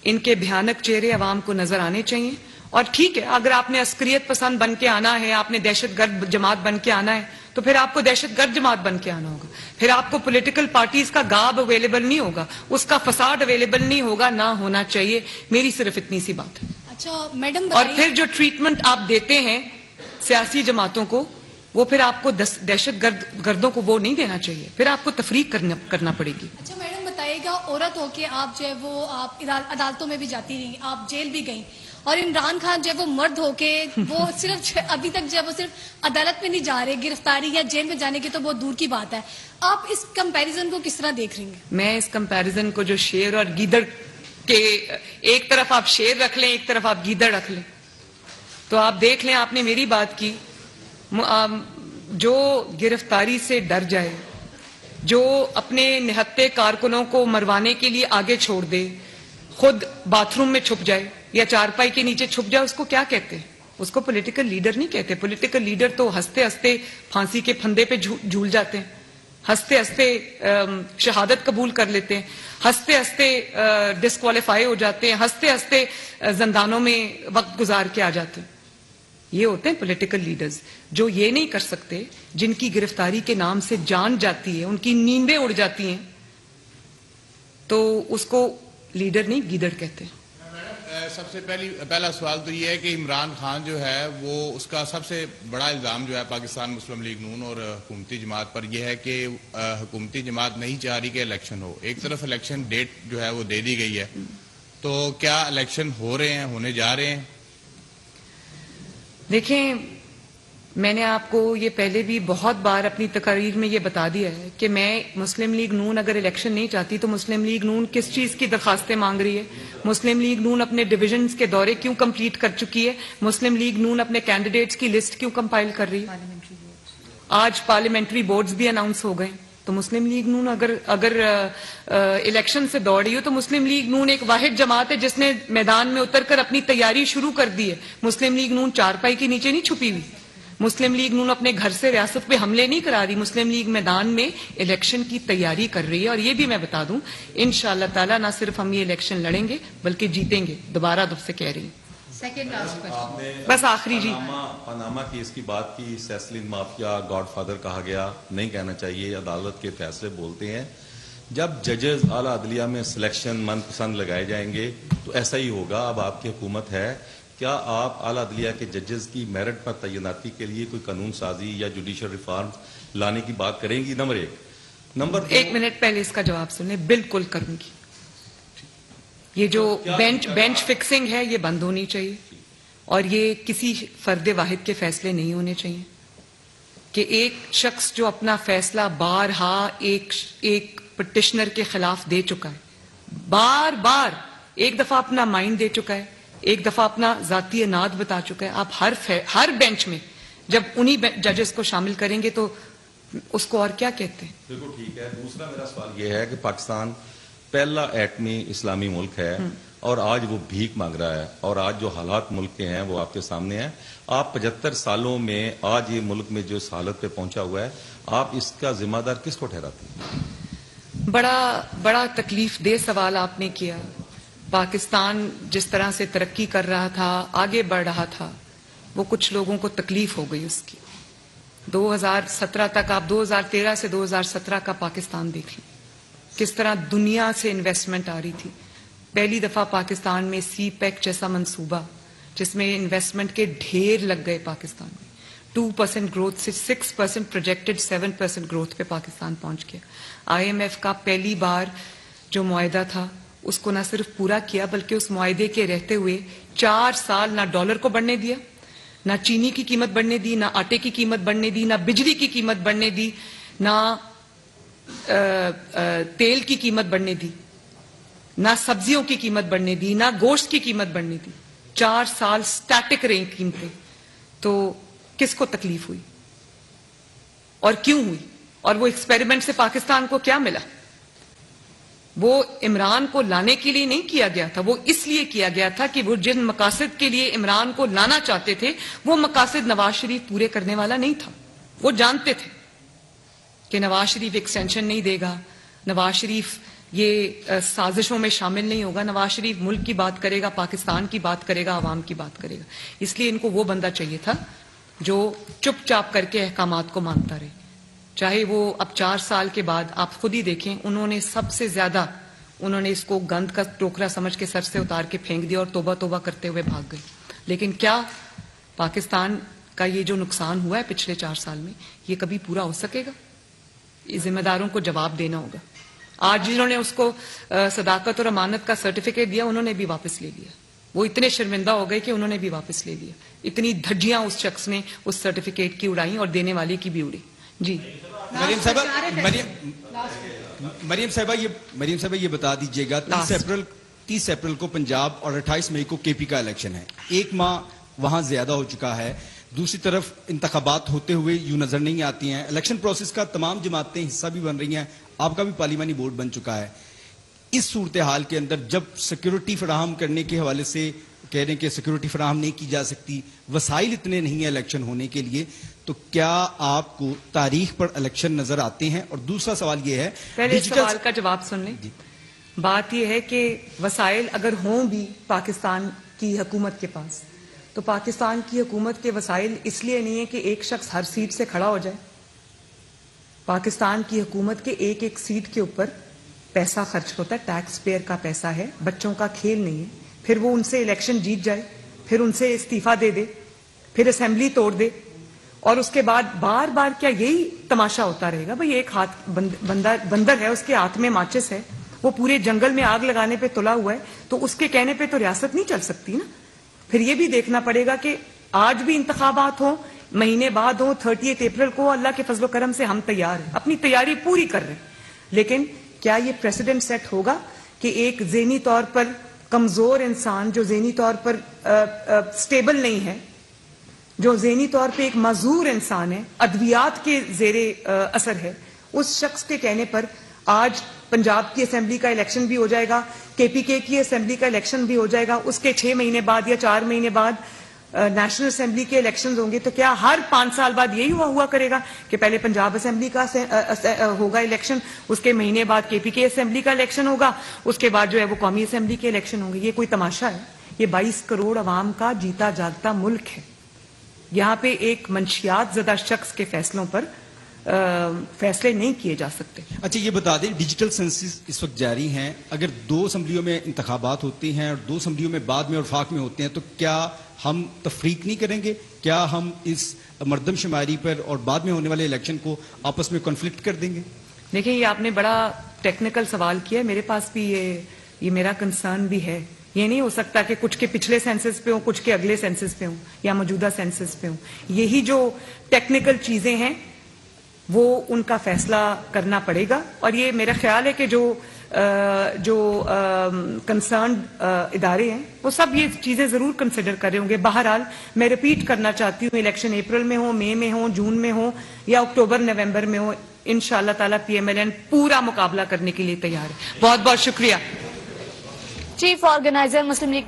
ان کے بھیانک چہرے عوام کو نظر آنے چاہیے. اور ٹھیک ہے, اگر آپ نے عسکریت پسند بن کے آنا ہے, آپ نے دہشت گرد جماعت بن کے آنا ہے, تو پھر آپ کو دہشت گرد جماعت بن کے آنا ہوگا. پھر آپ کو پولیٹیکل پارٹیز کا گاب اویلیبل نہیں ہوگا, اس کا فساد اویلیبل نہیں ہوگا, نہ ہونا چاہیے. میری صرف اتنی سی بات ہے. اچھا میڈم, اور پھر جو ٹریٹمنٹ آپ دیتے ہیں سیاسی جماعتوں کو, وہ پھر آپ کو دہشت گردوں کو وہ نہیں دینا چاہیے. پھر آپ کو تفریق کرنا پڑے گی. اچھا میڈم بتائیے گا, عورت ہو کے آپ جو ہے وہ آپ عدالتوں میں بھی جاتی رہی, آپ جیل بھی گئیں, اور عمران خان جو ہے وہ مرد ہو کے وہ صرف ابھی تک جو ہے وہ صرف عدالت میں نہیں جا رہے, گرفتاری یا جیل میں جانے کی تو بہت دور کی بات ہے. آپ اس کمپیریزن کو کس طرح دیکھ رہی ہیں؟ میں اس کمپیریزن کو جو شیر اور گیدڑ کے, ایک طرف آپ شیر رکھ لیں, ایک طرف آپ گیدڑ رکھ لیں, تو آپ دیکھ لیں. آپ نے میری بات کی, جو گرفتاری سے ڈر جائے, جو اپنے نہتے کارکنوں کو مروانے کے لیے آگے چھوڑ دے, خود باتھ روم میں چھپ جائے یا چارپائی کے نیچے چھپ جائے, اس کو کیا کہتے ہیں؟ اس کو پولیٹیکل لیڈر نہیں کہتے. پولیٹیکل لیڈر تو ہنستے ہنستے پھانسی کے پھندے پہ جھول جاتے ہیں, ہنستے ہنستے شہادت قبول کر لیتے ہیں, ہنستے ہنستے ڈسکوالیفائی ہو جاتے ہیں, ہنستے ہنستے زندانوں میں وقت گزار کے آ جاتے ہیں. یہ ہوتے ہیں پولیٹیکل لیڈرز, جو یہ نہیں کر سکتے, جن کی گرفتاری کے نام سے جان جاتی ہے, ان کی نیندیں اڑ جاتی ہیں, تو اس کو لیڈر نہیں گیدڑ کہتے ہیں. سب سے پہلا سوال تو یہ ہے کہ عمران خان جو ہے وہ, اس کا سب سے بڑا الزام جو ہے پاکستان مسلم لیگ نون اور حکومتی جماعت پر یہ ہے کہ حکومتی جماعت نہیں چاہ رہی کہ الیکشن ہو. ایک طرف الیکشن ڈیٹ جو ہے وہ دے دی گئی ہے, تو کیا الیکشن ہو رہے ہیں, ہونے جا رہے ہیں؟ دیکھیں, میں نے آپ کو یہ پہلے بھی بہت بار اپنی تقاریر میں یہ بتا دیا ہے کہ میں مسلم لیگ نون اگر الیکشن نہیں چاہتی تو مسلم لیگ نون کس چیز کی درخواستیں مانگ رہی ہے. مسلم لیگ نون اپنے ڈویژنز کے دورے کیوں کمپلیٹ کر چکی ہے؟ مسلم لیگ نون اپنے کینڈیڈیٹس کی لسٹ کیوں کمپائل کر رہی ہے؟ آج پارلیمنٹری بورڈز بھی اناؤنس ہو گئے. تو مسلم لیگ نون اگر الیکشن سے دوڑ رہی ہو تو مسلم لیگ نون ایک واحد جماعت ہے جس نے میدان میں اتر کر اپنی تیاری شروع کر دی ہے. مسلم لیگ نون چارپائی کے نیچے نہیں چھپی ہوئی. مسلم لیگ نون اپنے گھر سے ریاست پہ حملے نہیں کرا رہی. مسلم لیگ میدان میں الیکشن کی تیاری کر رہی ہے. اور یہ بھی میں بتا دوں, انشاءاللہ تعالی نہ صرف ہم یہ الیکشن لڑیں گے بلکہ جیتیں گے. دوبارہ دب سے کہہ رہی ہوں. بس آخری جی, پاناما کیس کی بات کی, سیسلین مافیا گاڈ فادر کہا گیا, نہیں کہنا چاہیے, عدالت کے فیصلے بولتے ہیں. جب ججز اعلیٰ عدلیہ میں سلیکشن من پسند لگائے جائیں گے تو ایسا ہی ہوگا. اب آپ کی حکومت ہے, کیا آپ اعلیٰ عدلیہ کے ججز کی میرٹ پر تعیناتی کے لیے کوئی قانون سازی یا جوڈیشل ریفارم لانے کی بات کریں گی؟ نمبر 1. نمبر 2, 1 منٹ پہلے اس کا جواب سنیں. بالکل کروں گی. یہ جو بینچ فکسنگ ہے یہ بند ہونی چاہیے, اور یہ کسی فرد واحد کے فیصلے نہیں ہونے چاہیے کہ ایک شخص جو اپنا فیصلہ بارہا ایک پٹیشنر کے خلاف دے چکا ہے, بار بار, ایک دفعہ اپنا مائنڈ دے چکا ہے, ایک دفعہ اپنا ذاتی اناد بتا چکا ہے. آپ ہر بینچ میں جب انہی ججز کو شامل کریں گے تو اس کو اور کیا کہتے ہیں؟ بالکل ٹھیک ہے. دوسرا میرا سوال یہ ہے کہ پاکستان پہلا ایٹمی اسلامی ملک ہے اور آج وہ بھیک مانگ رہا ہے, اور آج جو حالات ملک کے ہیں وہ آپ کے سامنے ہیں. آپ 75 سالوں میں آج یہ ملک میں جو اس حالت پہ پہنچا ہوا ہے, آپ اس کا ذمہ دار کس کو ٹھہراتے ہیں؟ بڑا تکلیف دہ سوال آپ نے کیا. پاکستان جس طرح سے ترقی کر رہا تھا, آگے بڑھ رہا تھا, وہ کچھ لوگوں کو تکلیف ہو گئی اس کی. 2017 تک, آپ 2013 سے 2017 کا پاکستان دیکھ لیں, کس طرح دنیا سے انویسٹمنٹ آ رہی تھی. پہلی دفعہ پاکستان میں سی پیک جیسا منصوبہ جس میں انویسٹمنٹ کے ڈھیر لگ گئے پاکستان میں, 2% گروتھ سے 6% پروجیکٹڈ 7% گروتھ پہ پاکستان پہنچ گیا. IMF کا پہلی بار جو معاہدہ تھا اس کو نہ صرف پورا کیا بلکہ اس معاہدے کے رہتے ہوئے 4 سال نہ ڈالر کو بڑھنے دیا, نہ چینی کی قیمت بڑھنے دی, نہ آٹے کی قیمت بڑھنے دی, نہ بجلی کی قیمت بڑھنے دی, نہ تیل کی قیمت بڑھنے دی, نہ سبزیوں کی قیمت بڑھنے دی, نہ گوشت کی قیمت بڑھنے دی. 4 سال سٹیٹک رہی قیمتیں. تو کس کو تکلیف ہوئی اور کیوں ہوئی؟ اور وہ ایکسپیریمنٹ سے پاکستان کو کیا ملا؟ وہ عمران کو لانے کے لیے نہیں کیا گیا تھا, وہ اس لیے کیا گیا تھا کہ وہ جن مقاصد کے لیے عمران کو لانا چاہتے تھے وہ مقاصد نواز شریف پورے کرنے والا نہیں تھا. وہ جانتے تھے کہ نواز شریف ایکسٹینشن نہیں دے گا, نواز شریف یہ سازشوں میں شامل نہیں ہوگا, نواز شریف ملک کی بات کرے گا, پاکستان کی بات کرے گا, عوام کی بات کرے گا. اس لیے ان کو وہ بندہ چاہیے تھا جو چپ چاپ کر کے احکامات کو مانتا رہے. چاہے وہ اب 4 سال کے بعد آپ خود ہی دیکھیں, انہوں نے سب سے زیادہ اس کو گند کا ٹوکرا سمجھ کے سر سے اتار کے پھینک دیا اور توبہ توبہ کرتے ہوئے بھاگ گئے. لیکن کیا پاکستان کا یہ جو نقصان ہوا ہے پچھلے 4 سال میں یہ کبھی پورا ہو سکے گا؟ یہ ذمہ داروں کو جواب دینا ہوگا. آج جنہوں نے اس کو صداقت اور امانت کا سرٹیفکیٹ دیا انہوں نے بھی واپس لے لیا. وہ اتنے شرمندہ ہو گئے کہ انہوں نے بھی واپس لے لیا. اتنی دھجیاں اس شخص نے اس سرٹیفکیٹ کی اڑائیں اور دینے والے کی بھی اڑی. جی مریم صاحبہ یہ بتا دیجئے گا 30 اپریل کو پنجاب اور 28 مئی کو KP کا الیکشن ہے. 1 ماہ وہاں زیادہ ہو چکا ہے. دوسری طرف انتخابات ہوتے ہوئے یوں نظر نہیں آتی ہیں. الیکشن پروسیس کا تمام جماعتیں حصہ بھی بن رہی ہیں, آپ کا بھی پارلیمانی بورڈ بن چکا ہے. اس صورتحال کے اندر جب سیکیورٹی فراہم کرنے کے حوالے سے کہہ رہے ہیں کہ سیکیورٹی فراہم نہیں کی جا سکتی, وسائل اتنے نہیں ہیں الیکشن ہونے کے لیے, تو کیا آپ کو تاریخ پر الیکشن نظر آتے ہیں؟ اور دوسرا سوال یہ ہے, پہلے سوال کا جواب سن لیں. بات یہ ہے کہ وسائل اگر ہوں بھی پاکستان کی حکومت کے پاس, تو پاکستان کی حکومت کے وسائل اس لیے نہیں ہے کہ ایک شخص ہر سیٹ سے کھڑا ہو جائے. پاکستان کی حکومت کے ایک ایک سیٹ کے اوپر پیسہ خرچ ہوتا ہے, ٹیکس پیئر کا پیسہ ہے, بچوں کا کھیل نہیں ہے. پھر وہ ان سے الیکشن جیت جائے, پھر ان سے استعفیٰ دے دے, پھر اسمبلی توڑ دے, اور اس کے بعد بار بار کیا یہی تماشا ہوتا رہے گا؟ بھئی ایک ہاتھ بندر ہے, اس کے ہاتھ میں ماچس ہے, وہ پورے جنگل میں آگ لگانے پہ تلا ہوا ہے, تو اس کے کہنے پہ تو ریاست نہیں چل سکتی نا. پھر یہ بھی دیکھنا پڑے گا کہ آج بھی انتخابات ہوں, مہینے بعد ہوں, 30 اپریل کو, اللہ کے فضل و کرم سے ہم تیار ہیں, اپنی تیاری پوری کر رہے ہیں. لیکن کیا یہ پریسیڈنٹ سیٹ ہوگا کہ ایک ذہنی طور پر کمزور انسان, جو ذہنی طور پر سٹیبل نہیں ہے, جو ذہنی طور پہ ایک معذور انسان ہے, ادویات کے زیر اثر ہے, اس شخص کے کہنے پر آج پنجاب کی اسمبلی کا الیکشن بھی ہو جائے گا, KPK کی اسمبلی کا الیکشن بھی ہو جائے گا, اس کے 6 مہینے بعد یا 4 مہینے بعد نیشنل اسمبلی کے الیکشنز ہوں گے, تو کیا ہر 5 سال بعد یہی ہوا کرے گا کہ پہلے پنجاب اسمبلی کا ہوگا الیکشن, اس کے مہینے بعد KPK اسمبلی کا الیکشن ہوگا, اس کے بعد جو ہے وہ قومی اسمبلی کے الیکشن ہوں گے؟ یہ کوئی تماشا ہے؟ یہ 22 کروڑ عوام کا جیتا جاگتا ملک ہے. یہاں پہ ایک منشیات زدہ شخص کے فیصلوں پر فیصلے نہیں کیے جا سکتے. اچھا یہ بتا دیں, ڈیجیٹل سینسس اس وقت جاری ہیں, اگر 2 اسمبلیوں میں انتخابات ہوتے ہیں اور 2 اسمبلیوں میں بعد میں اور وفاق میں ہوتے ہیں, تو کیا ہم تفریق نہیں کریں گے؟ کیا ہم اس مردم شماری پر اور بعد میں ہونے والے الیکشن کو آپس میں کنفلکٹ کر دیں گے؟ دیکھیں, یہ آپ نے بڑا ٹیکنیکل سوال کیا ہے, میرے پاس بھی یہ میرا کنسرن بھی ہے. یہ نہیں ہو سکتا کہ کچھ کے پچھلے سینسس پہ ہوں, کچھ کے اگلے سینسس پہ ہوں یا موجودہ سینسس پہ ہوں. یہی جو ٹیکنیکل چیزیں ہیں وہ ان کا فیصلہ کرنا پڑے گا. اور یہ میرا خیال ہے کہ جو جو کنسرنڈ ادارے ہیں وہ سب یہ چیزیں ضرور کنسیڈر کر رہے ہوں گے. بہرحال میں ریپیٹ کرنا چاہتی ہوں الیکشن اپریل میں ہو, مئی میں ہو, جون میں ہو یا اکتوبر نومبر میں ہو, انشاءاللہ تعالیٰ PMLN پورا مقابلہ کرنے کے لیے تیار ہے. بہت بہت شکریہ. چیف آرگنائزر مسلم لیگ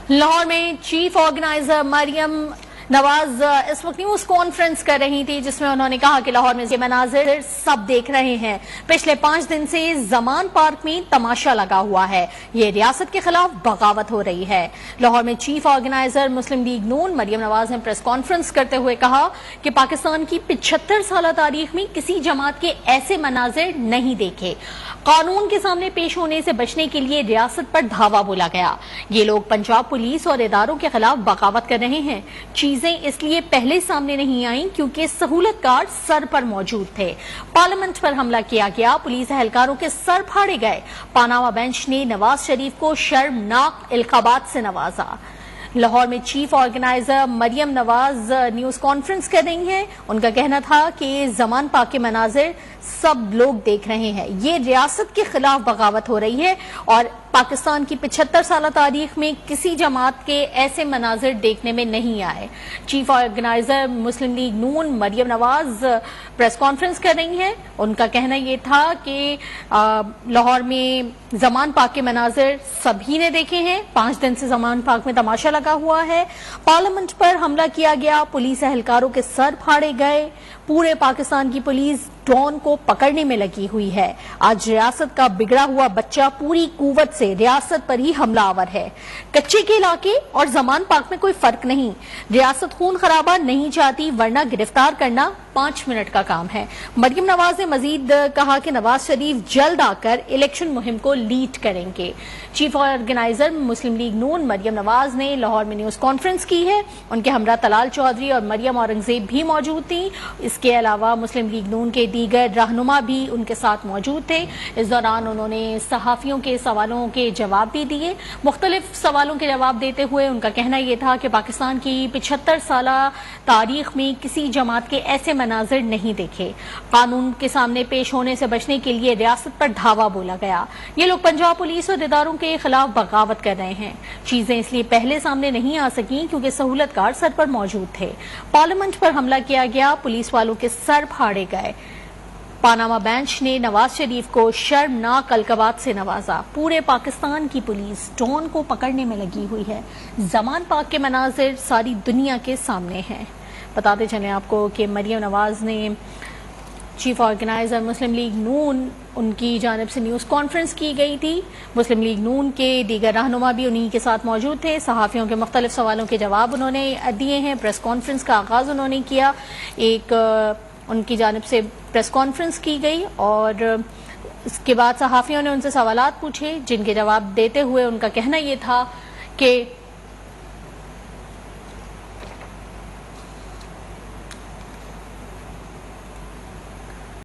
لاہور میں چیف آرگنائزر مریم نواز اس وقت نیوز کانفرنس کر رہی تھی جس میں انہوں نے کہا کہ لاہور میں یہ مناظر سب دیکھ رہے ہیں. پچھلے 5 دن سے زمان پارک میں تماشا لگا ہوا ہے. یہ ریاست کے خلاف بغاوت ہو رہی ہے. لاہور میں چیف آرگنائزر مسلم لیگ نون مریم نواز نے پریس کانفرنس کرتے ہوئے کہا کہ پاکستان کی 75 سالہ تاریخ میں کسی جماعت کے ایسے مناظر نہیں دیکھے. قانون کے سامنے پیش ہونے سے بچنے کے لیے ریاست پر دھاوا بولا گیا. یہ لوگ پنجاب پولیس اور اداروں کے خلاف بغاوت کر رہے ہیں. چیزیں اس لیے پہلے سامنے نہیں آئیں کیونکہ سہولت کار سر پر موجود تھے. پارلیمنٹ پر حملہ کیا گیا, پولیس اہلکاروں کے سر پھاڑے گئے. پاناما بینچ نے نواز شریف کو شرمناک القابات سے نوازا. لاہور میں chief organiser Maryam Nawaz news conference کر رہی ہیں. ان کا کہنا تھا کہ زمان پاک کے مناظر سب لوگ دیکھ رہے ہیں. یہ ریاست کے خلاف بغاوت ہو رہی ہے اور پاکستان کی 75 سالہ تاریخ میں کسی جماعت کے ایسے مناظر دیکھنے میں نہیں آئے. چیف آرگنائزر مسلم لیگ نون مریم نواز پریس کانفرنس کر رہی ہیں. ان کا کہنا یہ تھا کہ لاہور میں زمان پاک کے مناظر سبھی نے دیکھے ہیں. 5 دن سے زمان پاک میں تماشا لگا ہوا ہے. پارلیمنٹ پر حملہ کیا گیا, پولیس اہلکاروں کے سر پھاڑے گئے. پورے پاکستان کی پولیس ڈون کو پکڑنے میں لگی ہوئی ہے. آج ریاست کا بگڑا ہوا بچہ پوری قوت سے ریاست پر ہی حملہ آور ہے. کچے کے علاقے اور زمان پاک میں کوئی فرق نہیں. ریاست خون خرابہ نہیں چاہتی ورنہ گرفتار کرنا 5 منٹ کا کام ہے. مریم نواز نے مزید کہا کہ نواز شریف جلد آ کر الیکشن مہم کو لیڈ کریں گے. چیف آرگنائزر مسلم لیگ نون مریم نواز نے لاہور میں نیوز کانفرنس کی ہے. ان کے ہمراہ طلال چودھری اور مریم اورنگزیب بھی موجود تھیں. اس کے علاوہ مسلم لیگ نون کے دیگر رہنما بھی ان کے ساتھ موجود تھے. اس دوران انہوں نے صحافیوں کے سوالوں کے جواب بھی دیے. مختلف سوالوں کے جواب دیتے ہوئے ان کا کہنا یہ تھا کہ پاکستان کی 75 سالہ تاریخ میں کسی جماعت کے ایسے مناظر نہیں دیکھے. قانون کے سامنے پیش ہونے سے بچنے کے لیے ریاست پر دھاوا بولا گیا. یہ لوگ پنجاب پولیس اور اداروں کے خلاف بغاوت کر رہے ہیں. چیزیں اس لیے پہلے سامنے نہیں آ سکیں کیونکہ سہولت کار سر پر موجود تھے. پارلیمنٹ پر حملہ کیا گیا, پولیس والوں کے سر پھاڑے گئے. پاناما بینچ نے نواز شریف کو شرمناک القابات سے نوازا. پورے پاکستان کی پولیس ڈون کو پکڑنے میں لگی ہوئی ہے. زمان پاک کے مناظر ساری دنیا کے سامنے ہیں. بتاتے چلیں آپ کو کہ مریم نواز نے چیف آرگنائزر مسلم لیگ نون ان کی جانب سے نیوز کانفرنس کی گئی تھی. مسلم لیگ نون کے دیگر رہنما بھی انہی کے ساتھ موجود تھے. صحافیوں کے مختلف سوالوں کے جواب انہوں نے دیے ہیں. پریس کانفرنس کا آغاز انہوں نے کیا. ایک ان کی جانب سے پریس کانفرنس کی گئی اور اس کے بعد صحافیوں نے ان سے سوالات پوچھے جن کے جواب دیتے ہوئے ان کا کہنا یہ تھا کہ